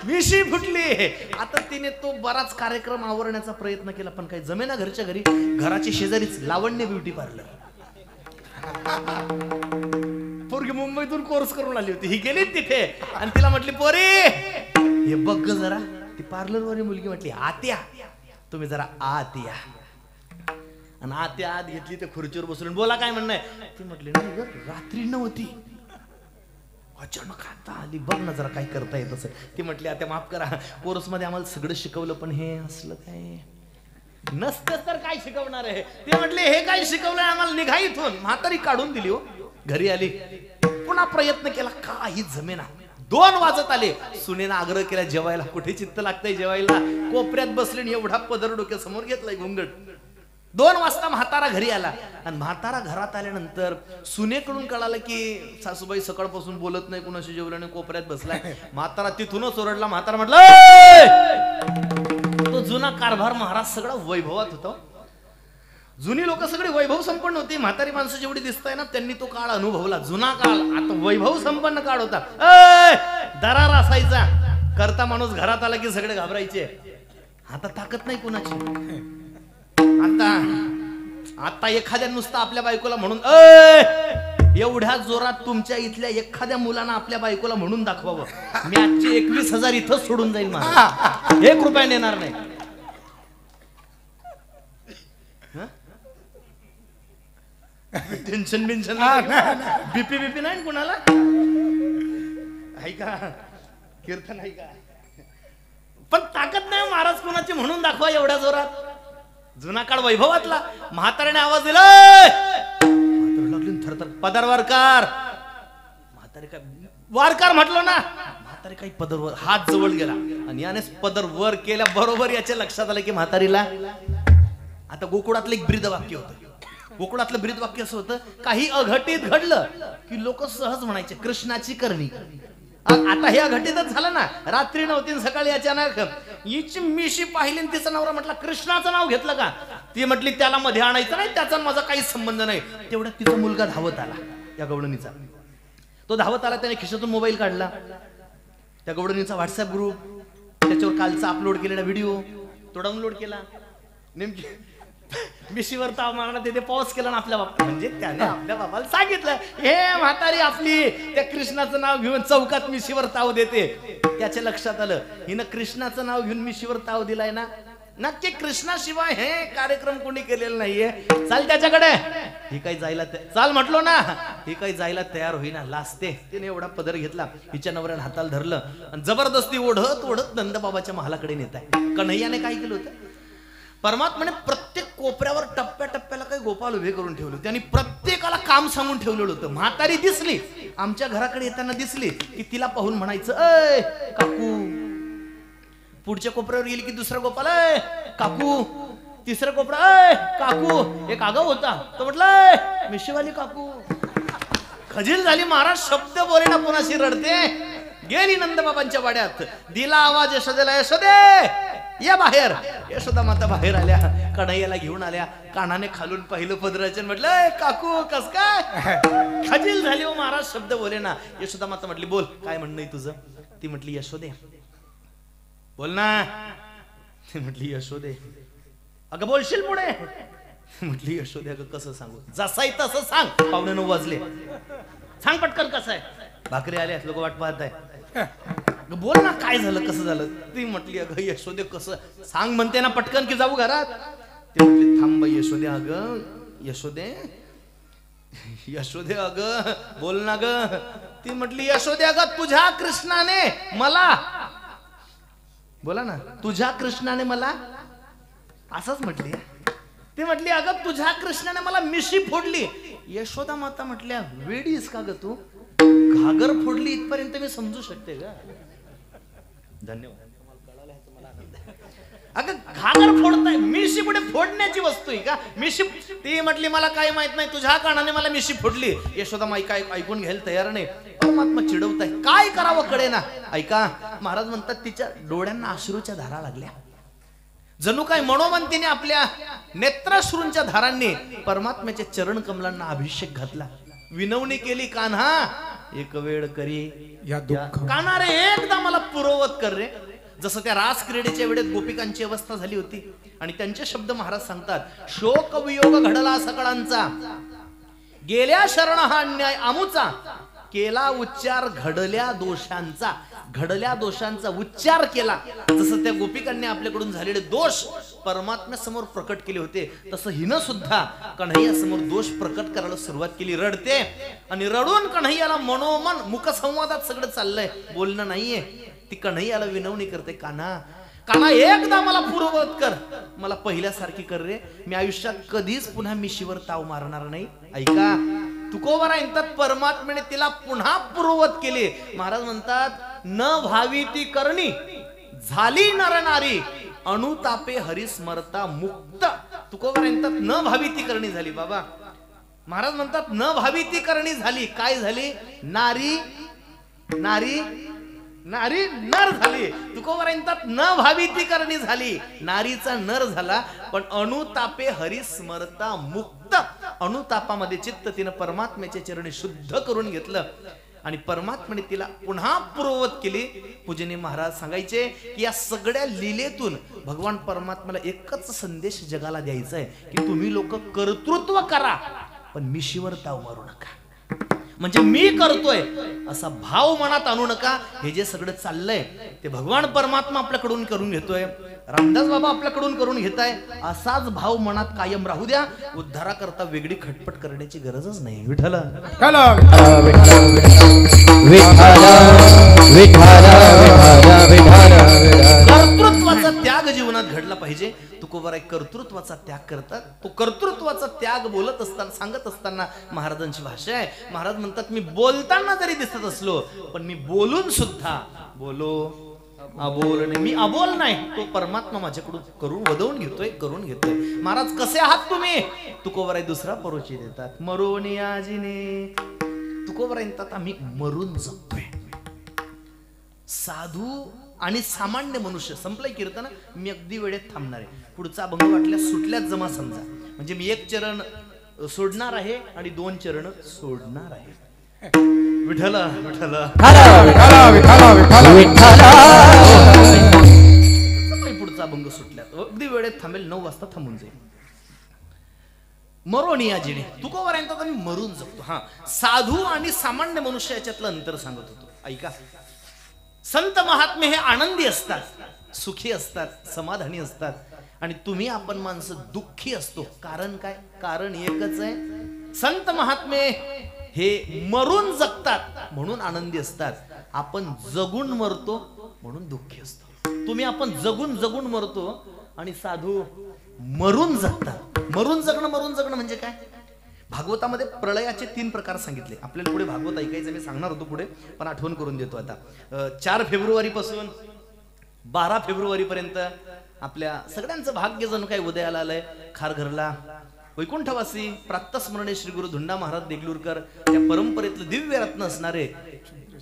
मिशी फुटली आता तिने तो बराच कार्यक्रम आवरण्याचा प्रयत्न केला पण काही जमेना घरच्या घरी घराची शेजारीच लावण्य ब्युटी पार्लर पोरगी मुंबईतून कोर्स करून आली होती ही गेली तिथे आणि तिला म्हटली पोरी हे बघ जरा ती पार्लरवाली मुलगी म्हटली आत्या तुम्ही जरा आत या आणि आत्या आत घेतली ते खुर्चीवर बसवून बोला काय म्हणणं आहे ती म्हटली नाही ग रात्री नव्हती अचानक आता आली बघ ना जरा काय करता येत असं ती म्हटली आता माफ करा कोर्स मध्ये आम्हाला सगळं शिकवलं पण हे असलं काय नसतं तर काय शिकवणार आहे ते म्हटले हे काय शिकवलंय आम्हाला निघा इथून म्हातारी काढून दिली हो घरी आली पुन्हा प्रयत्न केला काही जमेना 2 वाजत आले. सुनेनं आग्रह केला जेवायला. कुठे चित्त लागतंय जेवायला, कोपऱ्यात बसले आणि एवढा पदर डोक्यासमोर घेतलाय घुंगट. 2 वाजता म्हातारा घरी आला आणि म्हातारा घरात आल्यानंतर सुनेकडून कळालं की सासूबाई सकाळपासून बोलत नाही, कुणाशी जेवलं नाही, कोपऱ्यात बसलाय. म्हातारा तिथूनच ओरडला. म्हातारा म्हटलं तो जुना कारभार महाराज सगळा वैभवात होता. जुनी लोक सगळी वैभव संपन्न होती. म्हातारी माणसं जेवढी दिसताय ना त्यांनी तो काळ अनुभवला. जुना काळ आता वैभव संपन्न काळ होता. दरार असायचा. करता माणूस घरात आला की सगळे घाबरायचे. आता ताकद नाही कुणाची. आता एखाद्या नुसतं आपल्या बायकोला म्हणून एवढ्या जोरात तुमच्या इथल्या एखाद्या मुलानं आपल्या बायकोला म्हणून दाखवावं, मी आजची 21,000 इथंच सोडून जाईल. मला 1 रुपया देणार नाही. टेन्शन बिन्शन बीपी नाही कुणाला. ऐका कीर्तन ऐका, पण ताकद नाही महाराज कोणाची म्हणून दाखवा एवढ्या जोरात. जुना काळ वैभवातला. म्हाताऱ्याने आवाज दिला. लागली थरथर. पदर वारकार. म्हातारे काय वारकार म्हटलं ना, म्हातारे काही पदर वर हात जवळ गेला आणि याने पदर वर केल्या बरोबर याच्या लक्षात आलं की म्हातारीला आता गोकुळातलं एक ब्रीद वाक्य होतं. गोकुळातलं ब्रीद वाक्य असं होतं, काही अघटित घडलं की लोक सहज म्हणायचे कृष्णाची करणी. आता हे अघटितच झालं ना. रात्री नव्हती सकाळी अचानक हिची मिशी पाहिली आणि तिचा नवरा म्हटला कृष्णाचं नाव घेतलं का. ती म्हटली त्याला मध्ये आणायचं नाही, त्याचा माझा काहीच संबंध नाही. तेवढ्यात तिचा मुलगा धावत आला, या गवळणीचा. तो धावत आला, त्याने खिशातून मोबाईल काढला. त्या गवळणीचा व्हॉट्सअप ग्रुप, त्याच्यावर कालचा अपलोड केलेला व्हिडिओ तो डाउनलोड केला. नेमकी मिशीवर ताव मारला, तिथे पॉज केला ना आपल्या बाबा. म्हणजे त्याने आपल्या बाबाला सांगितलं हे म्हातारी आपली त्या कृष्णाचं नाव घेऊन चौकात मिशीवर ताव देते. त्याच्या लक्षात आलं हिनं कृष्णाचं नाव घेऊन मिशीवर ताव दिलाय ना, नक्की कृष्णाशिवाय हे कार्यक्रम कोणी केलेला नाहीये. चाल त्याच्याकडे. ही काही जायला चाल म्हटलो ना, ही काही जायला तयार होईना, लाजते. तिने एवढा पदर घेतला, हिच्या नवऱ्याने हाताला धरलं आणि जबरदस्ती ओढत ओढत नंदबाबाच्या महालाकडे नेत आहे. कन्हैयाने काय केलं होतं, परमात्माने प्रत्येक कोपऱ्यावर टप्प्याटप्प्याला काही गोपाल उभे करून ठेवले. त्यांनी प्रत्येकाला काम सांगून ठेवलेलं होतं. म्हातारी दिसली आमच्या घराकडे येताना दिसली की तिला पाहून म्हणायचं अय काकू. पुढच्या कोपऱ्यावर गेली की दुसरा गोपाल अय काकू. तिसरा कोपरा अय काकू. एक आगाऊ होता तो म्हटलं मिशीवाली काकू. खजील झाली महाराज. शब्द बोले ना कोणाशी रडते. गेली नंदबाबांच्या वाड्यात, दिला आवाज यशोदेला, यशोदे या बाहेर. यशोदा माता बाहेर आल्या, कन्हैयाला घेऊन आल्या. कानाने खालून पाहिलं पदराचं, म्हटलं काकू कस काय. खजील झाली हो महाराज. शब्द बोले ना. यशोदा माता म्हटली बोल काय म्हणणं तुझं. ती म्हटली यशोदे बोल ना. ती म्हटली यशोदे अगं बोलशील पुढे. म्हटली यशोदे अगं कसं सांगू. जसाही तसं सांग. 9:15 वाजले. सांग पटकन कसं आहे. भाकरी आल्या, लोक वाट पाहत आहे. बोल ना काय झालं कसं झालं. ती म्हटली अगं यशोदे कसं सांग म्हणते ना पटकन की जाऊ घरात. ती म्हटली थांब यशोदे. अगं यशोदे यशोदे अगं बोल ना ग. ती म्हटली यशोदे अगं तुझ्या कृष्णाने मला. बोला ना तुझ्या कृष्णाने मला. असंच म्हटली. ती म्हटली अगं तुझ्या कृष्णाने मला मिशी फोडली. यशोदा माता म्हटल्या वेडीस का ग तू. घागर फोडली इथपर्यंत मी समजू शकते का. धन्यवाद. अगं घागर फोडताय, मिशी पुढे फोडण्याची वस्तू आहे का मिशी. ती म्हटली मला काय माहित नाही, तुझ्या कानाने मला मिशी फोडली. यशोदा माई काय ऐकून घ्यायला तयार नाही. परमात्मा चिडवताय, काय करावं कळे ना. ऐका महाराज म्हणतात तिच्या डोळ्यांना अश्रूच्या धारा लागल्या. जणू काय मनोमंतीने आपल्या नेत्राश्रूंच्या धारांनी परमात्म्याच्या चरण कमलांना अभिषेक घातला. विनवणी केली कान्हा एक वेळ करी या दुःख. कान्हा रे एकदा मला पुरवत कर रे. जसं त्या रास क्रीडेच्या वेळेत गोपिकांची अवस्था झाली होती. आणि त्यांचे शब्द महाराज सांगतात, शोक वियोग घडला सकळांचा, गेल्या शरण हा अन्याय आमुचा, केला उच्चार घडल्या दोषांचा. घडल्या दोषांचा उच्चार केला. जसं त्या गोपिकांनी आपल्याकडून झालेले दोष परमात्म्यासमोर प्रकट केले होते, तसं हिनं सुद्धा कन्हैया समोर दोष प्रकट करायला सुरुवात केली. रडते आणि रडून कन्हैयाला मनोमन मुखसंवादात सगळं चाललंय, बोलणं नाहीये. ती कन्हैयाला विनवणी करते, कान्हा कान्हा एकदा मला पूर्ववत कर, मला पहिल्यासारखी कर रे. मी आयुष्यात कधीच पुन्हा मिशीवर ताव मारणार नाही. ऐका तुकोबारा म्हणतात परमात्म्याने तिला पुन्हा पूर्ववत केले. महाराज म्हणतात न भावी ती करणी झाली नर नारी अनुतापे हरिस्मरता मुक्त. तुकोबारा म्हणतात न भावी ती करणी झाली. बाबा महाराज म्हणतात न भावी ती करणी झाली. काय झाली? नारी नारी नारी नर झाली. तुकोबारा म्हणतात न भावी ती करणी झाली. नारीचा नर झाला पण अनुतापे हरिस्मरता मुक्त. अनुतापामध्ये चित्त तिनं परमात्म्याच्या चरणी शुद्ध करून घेतलं आणि परमात्म्याने तिला पुन्हा पूर्ववत केली. पूजनीय महाराज सांगायचे की या सगळ्या लीलेतून भगवान परमात्म्याला एकच संदेश जगाला द्यायचा आहे की तुम्ही लोक कर्तृत्व करा पण मिशीवर ताव मारू नका. म्हणजे मी करतोय असा भाव मनात आणू नका. हे जे सगळं चाललंय ते भगवान परमात्मा आपल्याकडून करून घेतोय, रामदास बाबा आपल्याकडून करून घेताय. असाच भाव मनात कायम राहू द्या. उद्धारा करता वेगळी खटपट करण्याची गरजच नाही. विठ्ठल कर्तृत्वाचा त्याग जीवनात घडला पाहिजे. तुकोबारा कर्तृत्वाचा त्याग करतात. तो कर्तृत्वाचा त्याग बोलत असताना सांगत असताना महाराजांची भाषा आहे. महाराज म्हणतात मी बोलताना जरी दिसत असलो पण मी बोलून सुद्धा बोलो अबोल नाही. मी अबोल नाही, तो परमात्मा माझ्याकडून करून वदवून घेतोय, करून घेतोय. महाराज कसे आहात तुम्ही? तुकोबारा दुसरा परिचय देतात. मरून याजीने. तुकोबारा म्हणतात आम्ही मरून जगतोय. साधू आणि सामान्य मनुष्य. संपलंय कीर्तन. मी अगदी वेळेत थांबणार आहे. पुढचा अभंग वाटल्या सुटल्याच जमा समजा. म्हणजे मी एक चरण सोडणार आहे आणि 2 चरण सोडणार आहे. विठ्ठल विठ्ठल पुढचा अभंग सुटल्यात अगदी वेळेत थांबेल. 9 वाजता थांबून जाईल. मरोण या जिने. तुकोबारा म्हणतात आम्ही मरून जगतो. हा, साधू आणि सामान्य मनुष्य याच्यातलं अंतर सांगत होतो. ऐका, संत महात्मे हे आनंदी असतात, सुखी असतात, समाधानी असतात आणि तुम्ही आपण माणसं दुःखी असतो. कारण काय? कारण एकच आहे. संत महात्मे हे मरून जगतात म्हणून आनंदी असतात. आपण जगून मरतो म्हणून दुःखी असतो. तुम्ही आपण जगून जगून मरतो आणि साधू मरून जगतात. मरून जगणं म्हणजे काय? भागवतामध्ये प्रलयाचे 3 प्रकार सांगितले. आपल्याला पुढे भागवत ऐकायचं मी सांगणार होतो पुढे, पण आठवण करून देतो आता. 4 फेब्रुवारी पासून 12 फेब्रुवारी पर्यंत आपल्या सगळ्यांचं भाग्य जणू काय उदयाला आलंय. खारघरला वैकुंठवासी प्रातस्मरणे श्री गुरु धुंडा महाराज देगलूरकर त्या परंपरेतलं दिव्य रत्न असणारे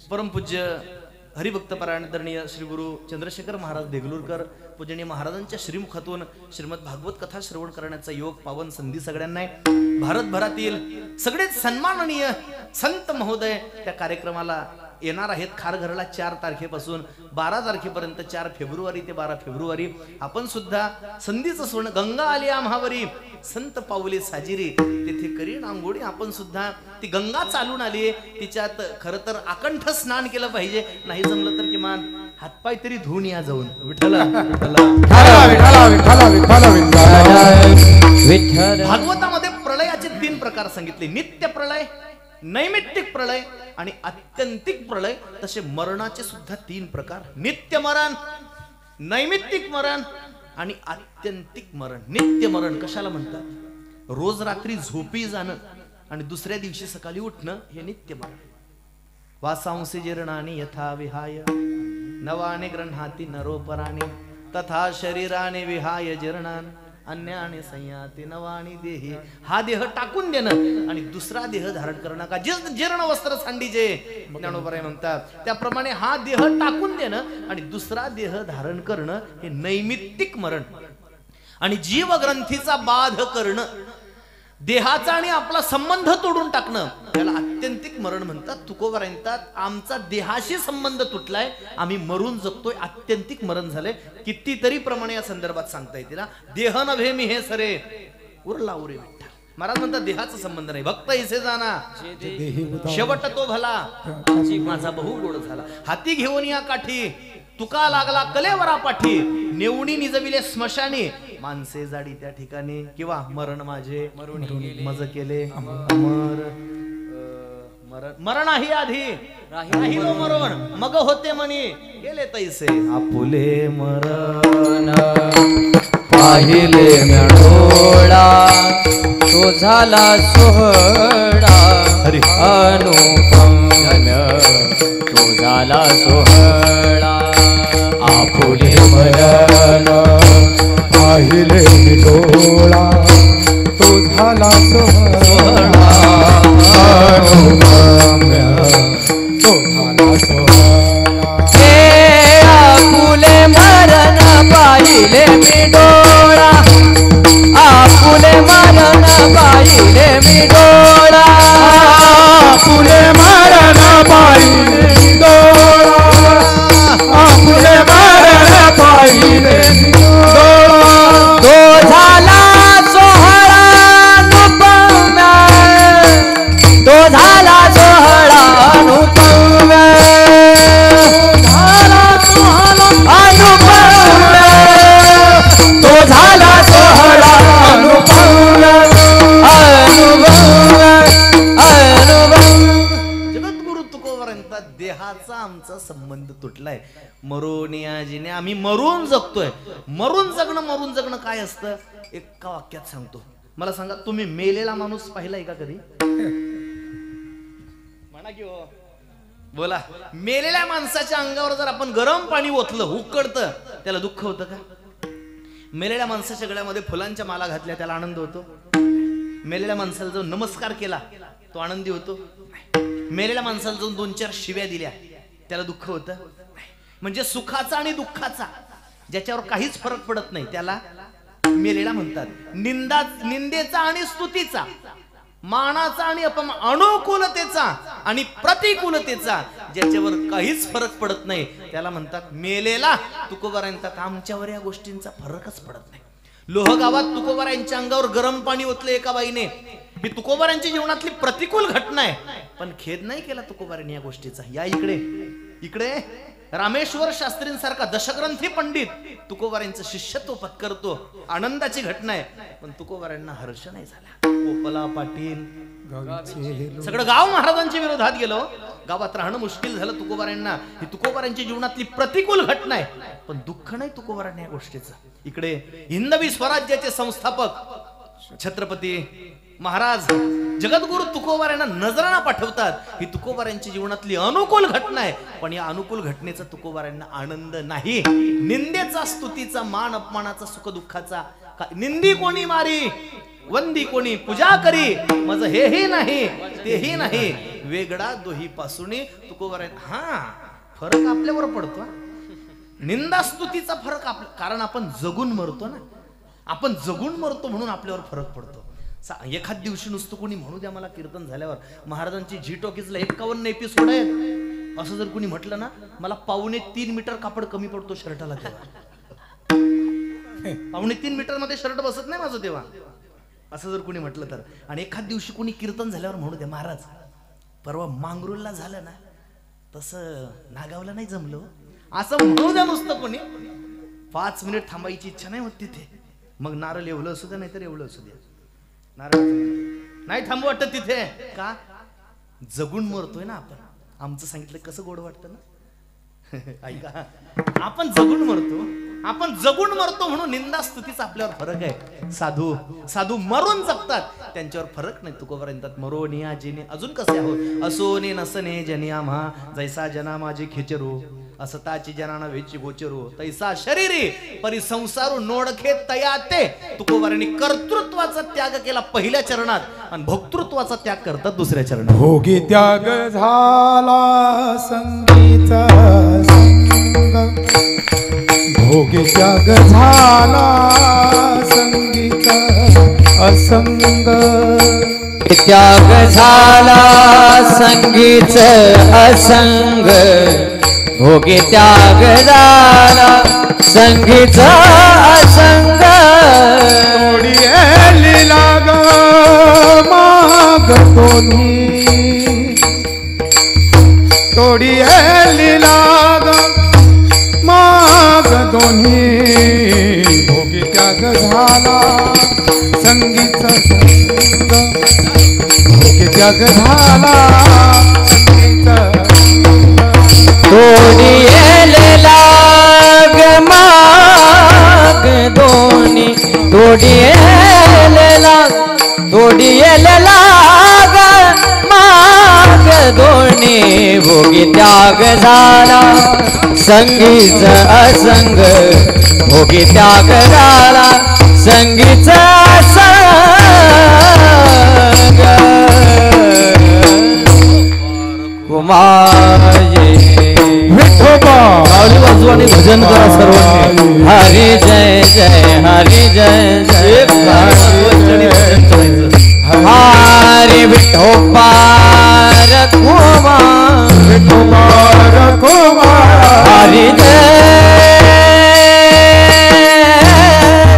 परमपूज्य हरिभक्तपरायण आदरणीय श्री गुरु चंद्रशेखर महाराज देगलूरकर पूजनीय महाराजांच्या श्रीमुखातून श्रीमद भागवत कथा श्रवण करण्याचा योग पावन संधी सगळ्यांना. भारतभरातील सगळेच सन्माननीय संत महोदय त्या कार्यक्रमाला येणार आहेत. खारघरला 4 तारखेपासून 12 तारखेपर्यंत 4 फेब्रुवारी ते 12 फेब्रुवारी आपण सुद्धा संधीचं सोनं. गंगा आली आम्हावरी संत पावले साजिरी तेथे करी नांगोडी. आपण सुद्धा ती गंगा चालून आली, तिच्यात खरं तर आकंठ स्नान केलं पाहिजे. नाही जमलं तर किमान हातपाय तरी धुवून या जाऊन. विठ्ठला भागवतामध्ये प्रलयाचे 3 प्रकार सांगितले. नित्य प्रलय, नैमित्तिक प्रलय आणि आत्यंतिक प्रलय. तसे मरणाचे सुद्धा 3 प्रकार. नित्य मरण, नैमित्तिक मरण आणि आत्यंतिक मरण. नित्य मरण कशाला म्हणतात? रोज रात्री झोपी जाणं आणि दुसऱ्या दिवशी सकाळी उठणं हे नित्य मरण. वासांसी जीर्णानि यथा विहाय नवाने गृह्णाति नरोपराणि तथा शरीराने विहाय जीर्णान अन्याने संयाती नवाणी देही. हा देह टाकून देणं आणि दुसरा देह धारण करणं. का जीर्ण वस्त्र सांडीजे ज्ञानोबराय म्हणतात त्याप्रमाणे हा देह टाकून देणं आणि दुसरा देह धारण करणं हे नैमित्तिक मरण. आणि जीवग्रंथीचा बाध करणं, देहाचा आणि आपला संबंध तोडून टाकणं त्याला आत्यंतिक मरण म्हणतात. तुकोबारा म्हणतात आमचा देहाशी संबंध तुटलाय, आम्ही मरून जगतोय, आत्यंतिक मरण झालंय. कितीतरी प्रमाणे या संदर्भात सांगता येतील. देह नव्हे मी हे सरे उरला उरे विठ्ठल. महाराज म्हणतात देहाचा संबंध नाही. भक्त ऐसे जाना शेवट तो भला माझा बहु गोड झाला. हाती घेऊन या काठी तुका लागला कलेवरा पाठी नेवणी निजविले स्मशानी माणसे जाडी त्या ठिकाणी. किंवा मरण माझे मज केले अमर मरण ही आधी राहिलो मरण मग होते मनी गेले तैसे आपुले मरण पाहिले मेळोळा तो झाला सोहळा तो झाला सोहळा आपुले मरण पाहिले मी डोळा तो झाला सोहळा अनुपम्य तो झाला सोहळा हे आपुले मरण पाहिले मी डोळा आपुले मरण पाहिले मी डोळा आपुले मरण पाहिले मी डोळा आपुले मरण पाहिले मी डोळा तो झाला सोहळा अनुपम्य तो झाला सोहळा अनुपम्य झाला सोहळा अनुपम्य तो झाला सोहळा अनुपम्य अनुपम्य अनुपम्य जगद्गुरु तुकोबारांचा देहाचा आमचा संबंध तुटलाय. मरून याजीने आम्ही मरून जगतोय. मरून जगणं काय असतं एका वाक्यात सांगतो. मला सांगा, तुम्ही मेलेला माणूस पाहिलाय का कधी? म्हणा की हो, बोला. मेलेल्या माणसाच्या अंगावर जर आपण गरम पाणी ओतलं, उकडतं, त्याला दुःख होतं का? मेलेल्या माणसाच्या गळ्यामध्ये फुलांच्या माला घातल्या, त्याला आनंद होतो? मेलेल्या माणसाला जो नमस्कार केला तो आनंदी होतो? मेलेल्या माणसाला जो 2-4 शिव्या दिल्या त्याला दुःख होतं? म्हणजे सुखाचा आणि दुःखाचा ज्याच्यावर काहीच फरक पडत नाही त्याला मेलेला म्हणतात. निंदेचा आणि स्तुतीचा, मानाचा आणि अपमान, अनुकूलतेचा आणि प्रतिकूलतेचा ज्याच्यावर काहीच फरक पडत नाही त्याला म्हणतात मेलेला. तुकोबारांतात आमच्यावर या गोष्टींचा फरकच पडत नाही. लोहगावात तुकोबारांच्या अंगावर गरम पाणी ओतलं एका बाईने, ही तुकोबारांच्या जीवनातली प्रतिकूल घटना आहे, पण खेद नाही केला तुकोबारांनी या गोष्टीचा. या इकडे रामेश्वर शास्त्रींसारखा दशग्रंथी पंडित तुकोबारांचं शिष्यत्व पत्करतो. आनंदाची घटना आहे, पण तुकोबारांना हर्ष नाही झाला. गोपाला पाटील सगळं गाव महाराजांच्या विरोधात गेलो. गावात राहणं मुश्किल झालं तुकोबारांना. ही तुकोबारांच्या जीवनातली प्रतिकूल घटना आहे, पण दुःख नाही तुकोबारांना या गोष्टीचं. इकडे हिंदवी स्वराज्याचे संस्थापक छत्रपती महाराज जगद्गुरु तुकोबारांना नजराणा पाठवतात. ही तुकोबारांच्या जीवनातली अनुकूल घटना आहे, पण या अनुकूल घटनेचा तुकोबारांना आनंद नाही. निंदेचा, स्तुतीचा, मान अपमानाचा, सुख दुःखाचा, निंदी कोणी मारी वंदी कोणी पूजा करी, माझं हेही नाही तेही नाही, वेगळा दोही पासून तुकोबारांना. हा फरक आपल्यावर पडतो. निंदा स्तुतीचा फरक कारण आपण जगून मरतो ना. आपण जगून मरतो म्हणून आपल्यावर फरक पडतो. एखाद दिवशी नुसतं कोणी म्हणू द्या मला कीर्तन झाल्यावर महाराजांची झी टॉकीजला 51 एपिसोड आहेत असं जर कोणी म्हटलं ना, मला 2.25 मीटर कापड कमी पडतो शर्टाला तेव्हा. 2.25 मीटर मध्ये शर्ट बसत नाही माझं तेव्हा, असं जर कोणी म्हटलं तर. आणि एखाद दिवशी कोणी कीर्तन झाल्यावर म्हणू द्या महाराज परवा मांगरूलला झालं ना तसं नागावला नाही जमलं, असं म्हणू द्या नुसतं कोणी. 5 मिनिट थांबायची इच्छा नाही होत तिथे. मग नारळ एवढं असू द्या नाही तर एवढं असू द्या, नारळ नाही थांबू वाटत तिथे. का? जगून मरतोय ना आपण. आमचं सांगितलं कसं गोड वाटतं ना. ऐका, आपण जगून मरतो म्हणून निंदा स्तुतीचा आपल्यावर फरक आहे. साधू मरून जगतात, त्यांच्यावर फरक नाही. तुकोबारांतात मरोनी याजीने अजून कसे आहोत. असोने नसने जनी आम्हा जैसा जना माझे खेचरू, असताची जनाना वेची गोचरू, तैसा शरीरी परी संसारू नोडखे तयाते. तुकोबारांनी कर्तृत्वाचा त्याग केला पहिल्या चरणात आणि भोक्तृत्वाचा त्याग करतात दुसऱ्या चरणात. भोगी त्याग झाला संगीचा संग, भोगी त्याग झाला संगीचा असंग, त्याग झाला संगीत असंग, भोगी त्याग झाला संगीत असंग. तोडी लीला ग माग दोन्ही, तोडी लीला ग माग दोन्ही, भोगी त्याग झाला संगीत संग, भोगी त्याग झाला संगीत. तोडी लाग माग दोन्ही, तोडी लाग माग दोन्ही, भोगी त्याग त्याग झाला संगीच असंग भोगी त्याग झाला संगीच असंग कुमारी विठोबा टाळी वाजवा आणि भजन करा सर्वांनी. हरी जय जय हरी जय जय एक टाळी वाजवायची आणि भजन करायचं. हरी विठोबा रखुमा विठोबा रखोबा हरी जय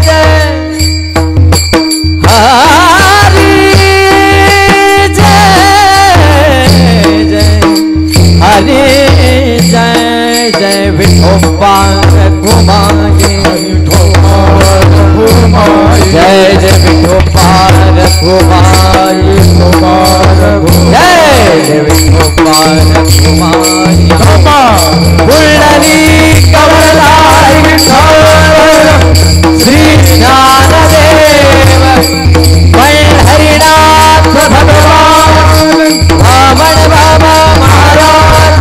जय हरी जय जय हरी जय जय विठोबा रखुमा विठोबा रखोबा जय जय विठोबा रखुमा विठोबा रखोबा जय जय विठोबा रखुमा विठोबा पुंडली कवरलाय विठ्ठल श्री ज्ञानदेव पंढरीनाथ भगवान वामन बाबा महाराज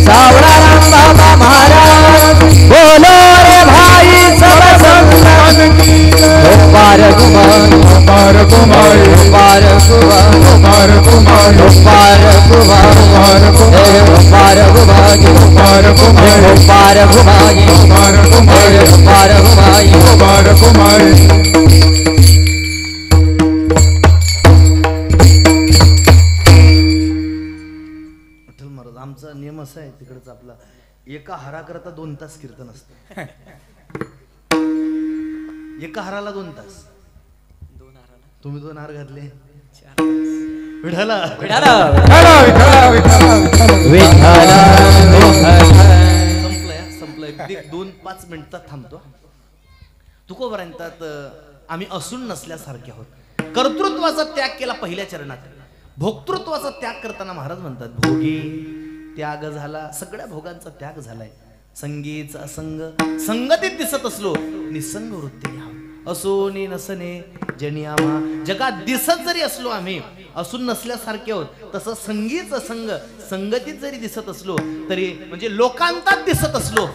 सावळाराम बाबा महाराज बोलो रे भाई सब संत पार कुमार पार कुमार पार कुमार पार कुमार पार कुमार पार कुमार पार कुमार पार कुमार पार कुमार पार कुमार पार कुमार पार कुमार विठ्ठल महाराज आमचा नियम असा आहे तिकडचा आपला एका हाराकरता 2 तास कीर्तन असतं. एका हाराला 2 तास. तुम्ही 2 हार घातले विठाला विठ्ठला विठ्ठला विठ्ठला संपलंय संपलंय. 2-5 मिनिटात थांबतो. तुकोबरांतात आम्ही असून नसल्यासारखे आहोत. कर्तृत्वाचा त्याग केला पहिल्या चरणात. भोक्तृत्वाचा त्याग करताना महाराज म्हणतात भोगी त्याग झाला सगळ्या भोगांचा त्याग झालाय. संगीत असंग संगतीत दिसत असलो निसंग वृत्तीने आहोत. असोनी नसने जनी आम्हा जगात दिसत जरी असलो आम्ही असून नसल्यासारखे आहोत तसं संगीत असंग संगतीत जरी दिसत असलो तरी म्हणजे लोकांतात दिसत असलो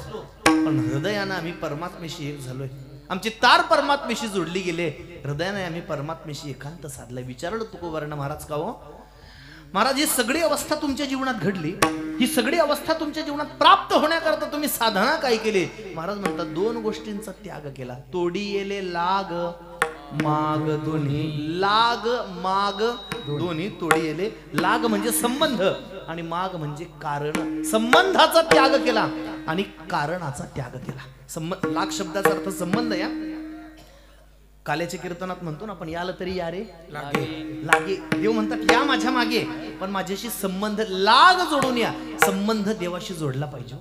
पण हृदयानं आम्ही परमात्मेशी एक झालोय. आमची तार परमात्मेशी जोडली गेले. हृदयाने आम्ही परमात्मेशी एकांत साधलाय. विचारलं तुकोबारांना महाराज का हो महाराज ही सगळी अवस्था तुमच्या जीवनात घडली ही सगळी अवस्था तुमच्या जीवनात प्राप्त होण्याकरता तुम्ही साधना काय केली. महाराज म्हणतात 2 गोष्टींचा त्याग केला. तोडी येले लाग माग दोन्ही लाग माग दोन्ही तोडी येले. लाग म्हणजे संबंध आणि माग म्हणजे कारण. संबंधाचा त्याग केला आणि कारणाचा त्याग केला. लाग शब्दाचा अर्थ संबंध या काल्याच्या कीर्तनात म्हणतो ना आपण याला तरी या रे लागे लागे. देव म्हणतात या माझ्या मागे पण माझ्याशी संबंध लाग जोडून या. संबंध देवाशी जोडला पाहिजे.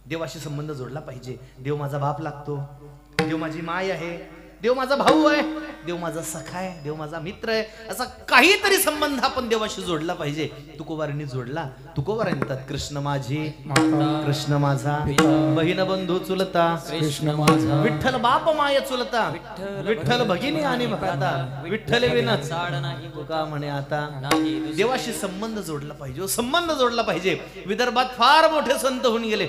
देवाशी संबंध जोडला पाहिजे. देव माझा बाप लागतो. देव माझी माय आहे. देव माझा भाऊ आहे. देव माझा सखा आहे. देव माझा मित्र आहे. असा काहीतरी संबंध आपण देवाशी जोडला पाहिजे. तुकोबारांनी जोडला. तुकोबारांनी म्हणतात कृष्ण माझी कृष्ण माझा बहीण बंधू चुलता कृष्ण माझा विठ्ठल बाप माय चुलता विठ्ठल भगिनी आणि भक्ता विठ्ठल विना तुका म्हणे आता. देवाशी संबंध जोडला पाहिजे. संबंध जोडला पाहिजे. विदर्भात फार मोठे संत होऊन गेले.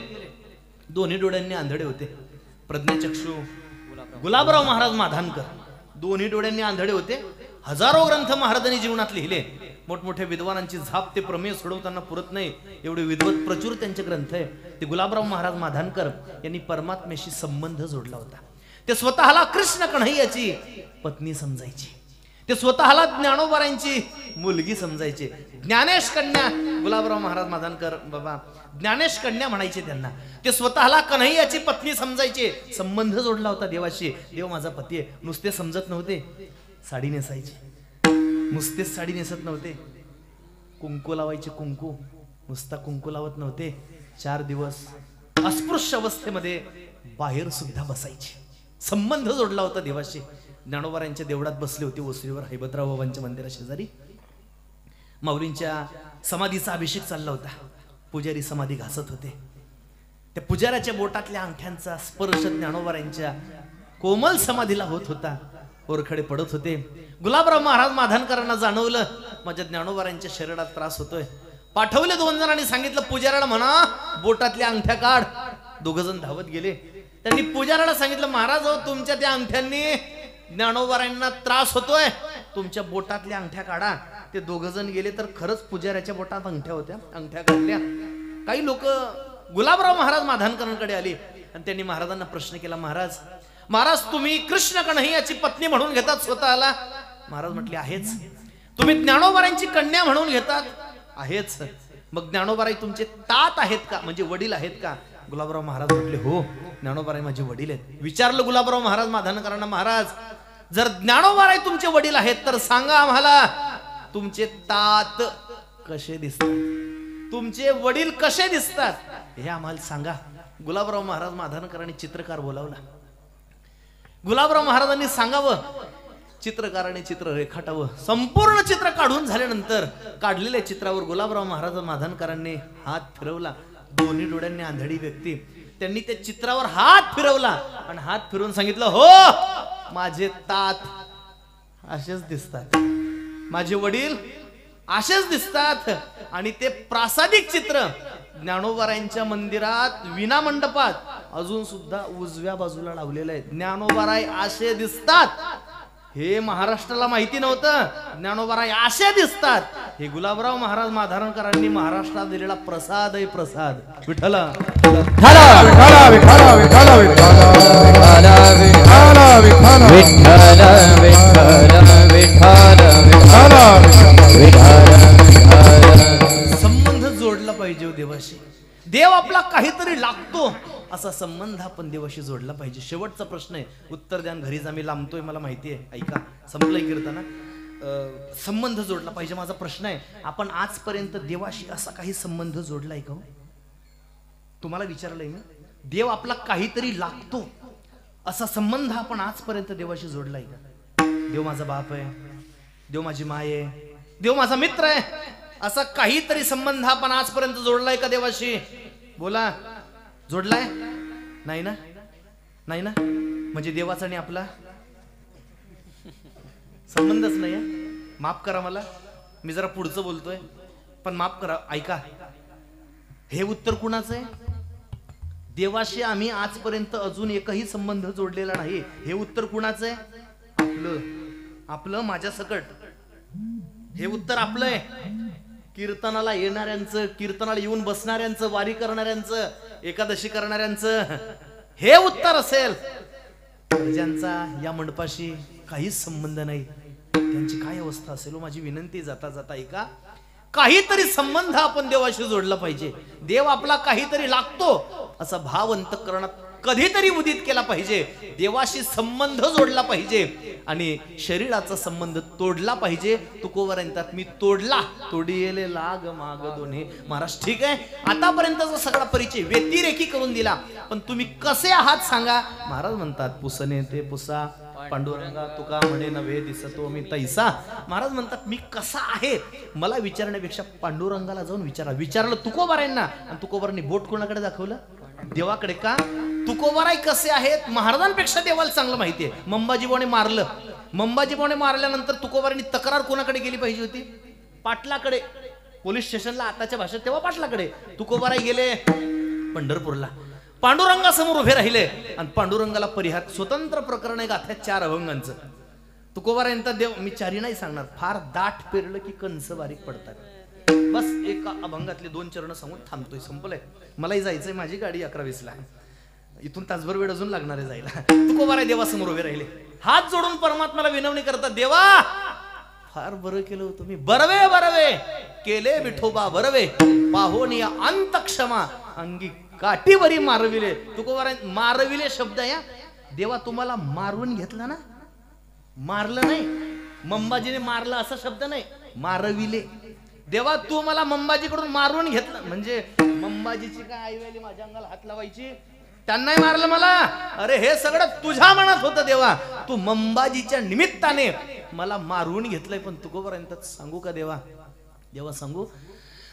दोन्ही डोळ्यांनी आंधळे होते. प्रज्ञाचक्षू गुलाबराव महाराज माधानकर दोन्ही डोळ्यांनी आंधळे होते. हजारो ग्रंथ महाराजांनी जीवनात लिहिले. मोठमोठ्या विद्वानांची झाप ते प्रमेय सोडवताना पुरत नाही एवढे विद्वत प्रचूर त्यांचे ग्रंथ आहे. ते गुलाबराव महाराज माधानकर यांनी परमात्म्याशी संबंध जोडला होता. ते स्वतःला कृष्ण कन्हैयाची पत्नी समजायची. ते स्वतःला ज्ञानोबारांची मुलगी समजायचे. ज्ञानेश कन्या गुलाबराव महाराज माधानकर बाबा ज्ञानेश कन्या म्हणायचे त्यांना. ते स्वतःला कन्हैयाची पत्नी समजायचे. संबंध जोडला होता देवाशी. देव माझा पती आहे. नुसते समजत नव्हते. साडी नेसायचे. नुसतेच साडी नेसत नव्हते. कुंकू लावायचे. कुंकू नुसता कुंकू लावत नव्हते. 4 दिवस अस्पृश्य अवस्थेमध्ये बाहेर सुद्धा बसायचे. संबंध जोडला होता देवाशी. ज्ञानोबारांच्या देवळात बसले होते ओसरीवर हैबतराव बाबांच्या मंदिरा शेजारी. माऊलींच्या समाधीचा अभिषेक चालला होता. पुजारी समाधी घासत होते. त्या पुजाऱ्याच्या बोटातल्या अंगठ्यांचा स्पर्श ज्ञानोबारांच्या कोमल समाधीला होत होता. ओरखडे पडत होते. गुलाबराव महाराज माधानकरांना जाणवलं माझ्या ज्ञानोबारांच्या शरीरात त्रास होतोय. पाठवले 2 जणांनी, सांगितलं पुजाऱ्याला म्हणा बोटातल्या अंगठ्या काढ. 2 जण धावत गेले. त्यांनी पुजाऱ्याला सांगितलं महाराज हो तुमच्या त्या अंगठ्यांनी ज्ञानोबारायांना त्रास होतोय, तुमच्या बोटातल्या अंगठ्या काढा. ते 2 जण गेले तर खरंच पुजाऱ्याच्या बोटात अंगठ्या होत्या. अंगठ्या काढल्या. काही लोक गुलाबराव महाराज माधानकरांकडे आले आणि त्यांनी महाराजांना प्रश्न केला, महाराज महाराज तुम्ही कृष्ण कन्हैयाची पत्नी म्हणून घेतात स्वतःला? महाराज म्हटले आहेच. तुम्ही ज्ञानोबारायांची कन्या म्हणून घेतात? आहेच. मग ज्ञानोबाराई तुमचे तात आहेत का, म्हणजे वडील आहेत का? गुलाबराव महाराज म्हटले हो ज्ञानोबाराई माझे वडील आहेत. विचारलं गुलाबराव महाराज माधानकरांना, महाराज जर ज्ञानोबाराई तुमचे वडील आहेत तर सांगा आम्हाला तुमचे तात कसे दिसतात, तुमचे वडील कसे दिसतात हे आम्हाला सांगा. गुलाबराव महाराज माधानकरांनी चित्रकार बोलावला. गुलाबराव महाराजांनी सांगावं, चित्रकाराने चित्र रेखाटावं. संपूर्ण चित्र काढून झाल्यानंतर काढलेल्या चित्रावर गुलाबराव महाराज माधानकरांनी हात फिरवला. दोन्ही डोळ्यांनी आंधळी व्यक्ती, त्यांनी त्या चित्रावर हात फिरवला आणि हात फिरवून सांगितलं हो माझे तात असेच दिसतात, माझे वडील असेच दिसतात. आणि ते प्रासादिक चित्र ज्ञानोबारायांच्या मंदिरात विना मंडपात अजून सुद्धा उजव्या बाजूला लावलेलं आहे. ज्ञानोबाराय असे दिसतात हे महाराष्ट्राला माहिती नव्हतं. ज्ञानोबाराय असे दिसतात हे गुलाबराव महाराज माधानकरांनी महाराष्ट्रात दिलेला प्रसाद आहे. प्रसाद. विठ्ठल संबंध जोडला पाहिजे देवाशी. देव आपला काहीतरी लागतो असा संबंध आपण देवाशी जोडला पाहिजे. शेवटचा प्रश्न आहे, उत्तर द्या घरी जा, मी लांबतोय मला माहिती आहे. ऐका, संपलंय कीर्तना. संबंध जोडला पाहिजे माझा प्रश्न आहे, आपण आजपर्यंत देवाशी असा काही संबंध जोडलाय का? तुम्हाला विचारलंय मी. देव आपला काहीतरी लागतो असा संबंध आपण आजपर्यंत देवाशी जोडलाय का? देव माझा बाप आहे, देव माझी माय आहे, देव माझा मित्र आहे, असा काहीतरी संबंध आपण आजपर्यंत जोडलाय का देवाशी? बोला. जोडलाय? नाही ना? नाही ना? म्हणजे देवाचा आणि आपला संबंधच नाही. माफ करा मला, मी जरा पुढचं बोलतोय पण माफ करा. ऐका, हे उत्तर कुणाचं आहे? देवाशी आम्ही आजपर्यंत अजून एकही संबंध जोडलेला नाही. हे उत्तर कुणाचं आहे? आपलं. आपलं माझ्या सकट. हे उत्तर आपलं आहे. कीर्तनाला येणाऱ्यांचं, कीर्तनाला येऊन बसणाऱ्यांचं, वारी करणाऱ्यांचं, एकादशी करणाऱ्यांचं हे उत्तर असेल. ज्यांचा या मंडपाशी काहीच संबंध नाही त्यांची काय अवस्था असेल? माझी विनंती जाता जाता ऐका, काहीतरी संबंध आपण देवाशी जोडला पाहिजे. देव आपला काहीतरी लागतो असा भाव अंतःकरणात कधीतरी उदित केला पाहिजे. देवाशी संबंध जोडला पाहिजे आणि शरीराचा संबंध तोडला पाहिजे. तुकोबर म्हणतात, मी तोडला तोडिले लाग माग दोन्ही. महाराज ठीक आहे, आतापर्यंतचा सगळा परिचय व्यतिरेकी करून दिला, पण तुम्ही कसे आहात सांगा. महाराज म्हणतात, पुसणे ते पुसा पांडुरंगा तुका म्हणे नव्हे दिसतो मी तैसा. महाराज म्हणतात, मी कसा आहे मला विचारण्यापेक्षा पांडुरंगाला जाऊन विचारा. विचारलं तुकोबारायांना आणि तुकोबारांनी बोट कोणाकडे दाखवलं? देवाकडे. का? तुकोबाराय कसे आहेत महाराजांपेक्षा देवाला चांगलं माहितीये. मंबाजीबाने मारलं. मंबाजीबाने मारल्यानंतर तुकोबारांनी तक्रार कोणाकडे गेली पाहिजे होती? पाटलाकडे. पोलीस स्टेशनला आताच्या भाषेत, तेव्हा पाटलाकडे. तुकोबाराय गेले पंढरपूरला. पांडुरंगासमोर उभे राहिले आणि पांडुरंगाला परिहार स्वतंत्र प्रकरण आहे गाथ्यात 4 अभंगांचं. तुकोबारायांचा देव मी 4 नाही सांगणार, फार दाट पेरलं की कंस बारीक पडतात. बस एका अभंगातले 2 चरण सांगून थांबतोय. संपलंय. मलाही जायचंय, माझी गाडी 11:20 ला. इथून तासभर वेळ अजून लागणार आहे जायला. तुकोबाराय देवासमोर उभे राहिले, हात जोडून परमात्म्याला विनवणी करतात, देवा फार बरं केलं होतं मी. बरवे बरवे केले विठोबा बरवे, पाहोनी अंत क्षमा अंगी काठीवरी मारविले. तुकोबाराय मारविले शब्द या. देवा तुम्हाला मारून घेतला ना, मारलं नाही. मंबाजीने मारलं असा शब्द नाही, मारविले. देवा तू मला मंबाजीकडून मारून घेतलं, म्हणजे मंबाजीची काय आईवाली माझ्या अंगाला हात लावायची, त्यांनाही मारलं मला. अरे हे सगळं तुझ्या मनात होतं देवा, तू मंबाजीच्या निमित्ताने मला मारून घेतलंय. पण तुकोबारायांत सांगू का देवा, देवा सांगू,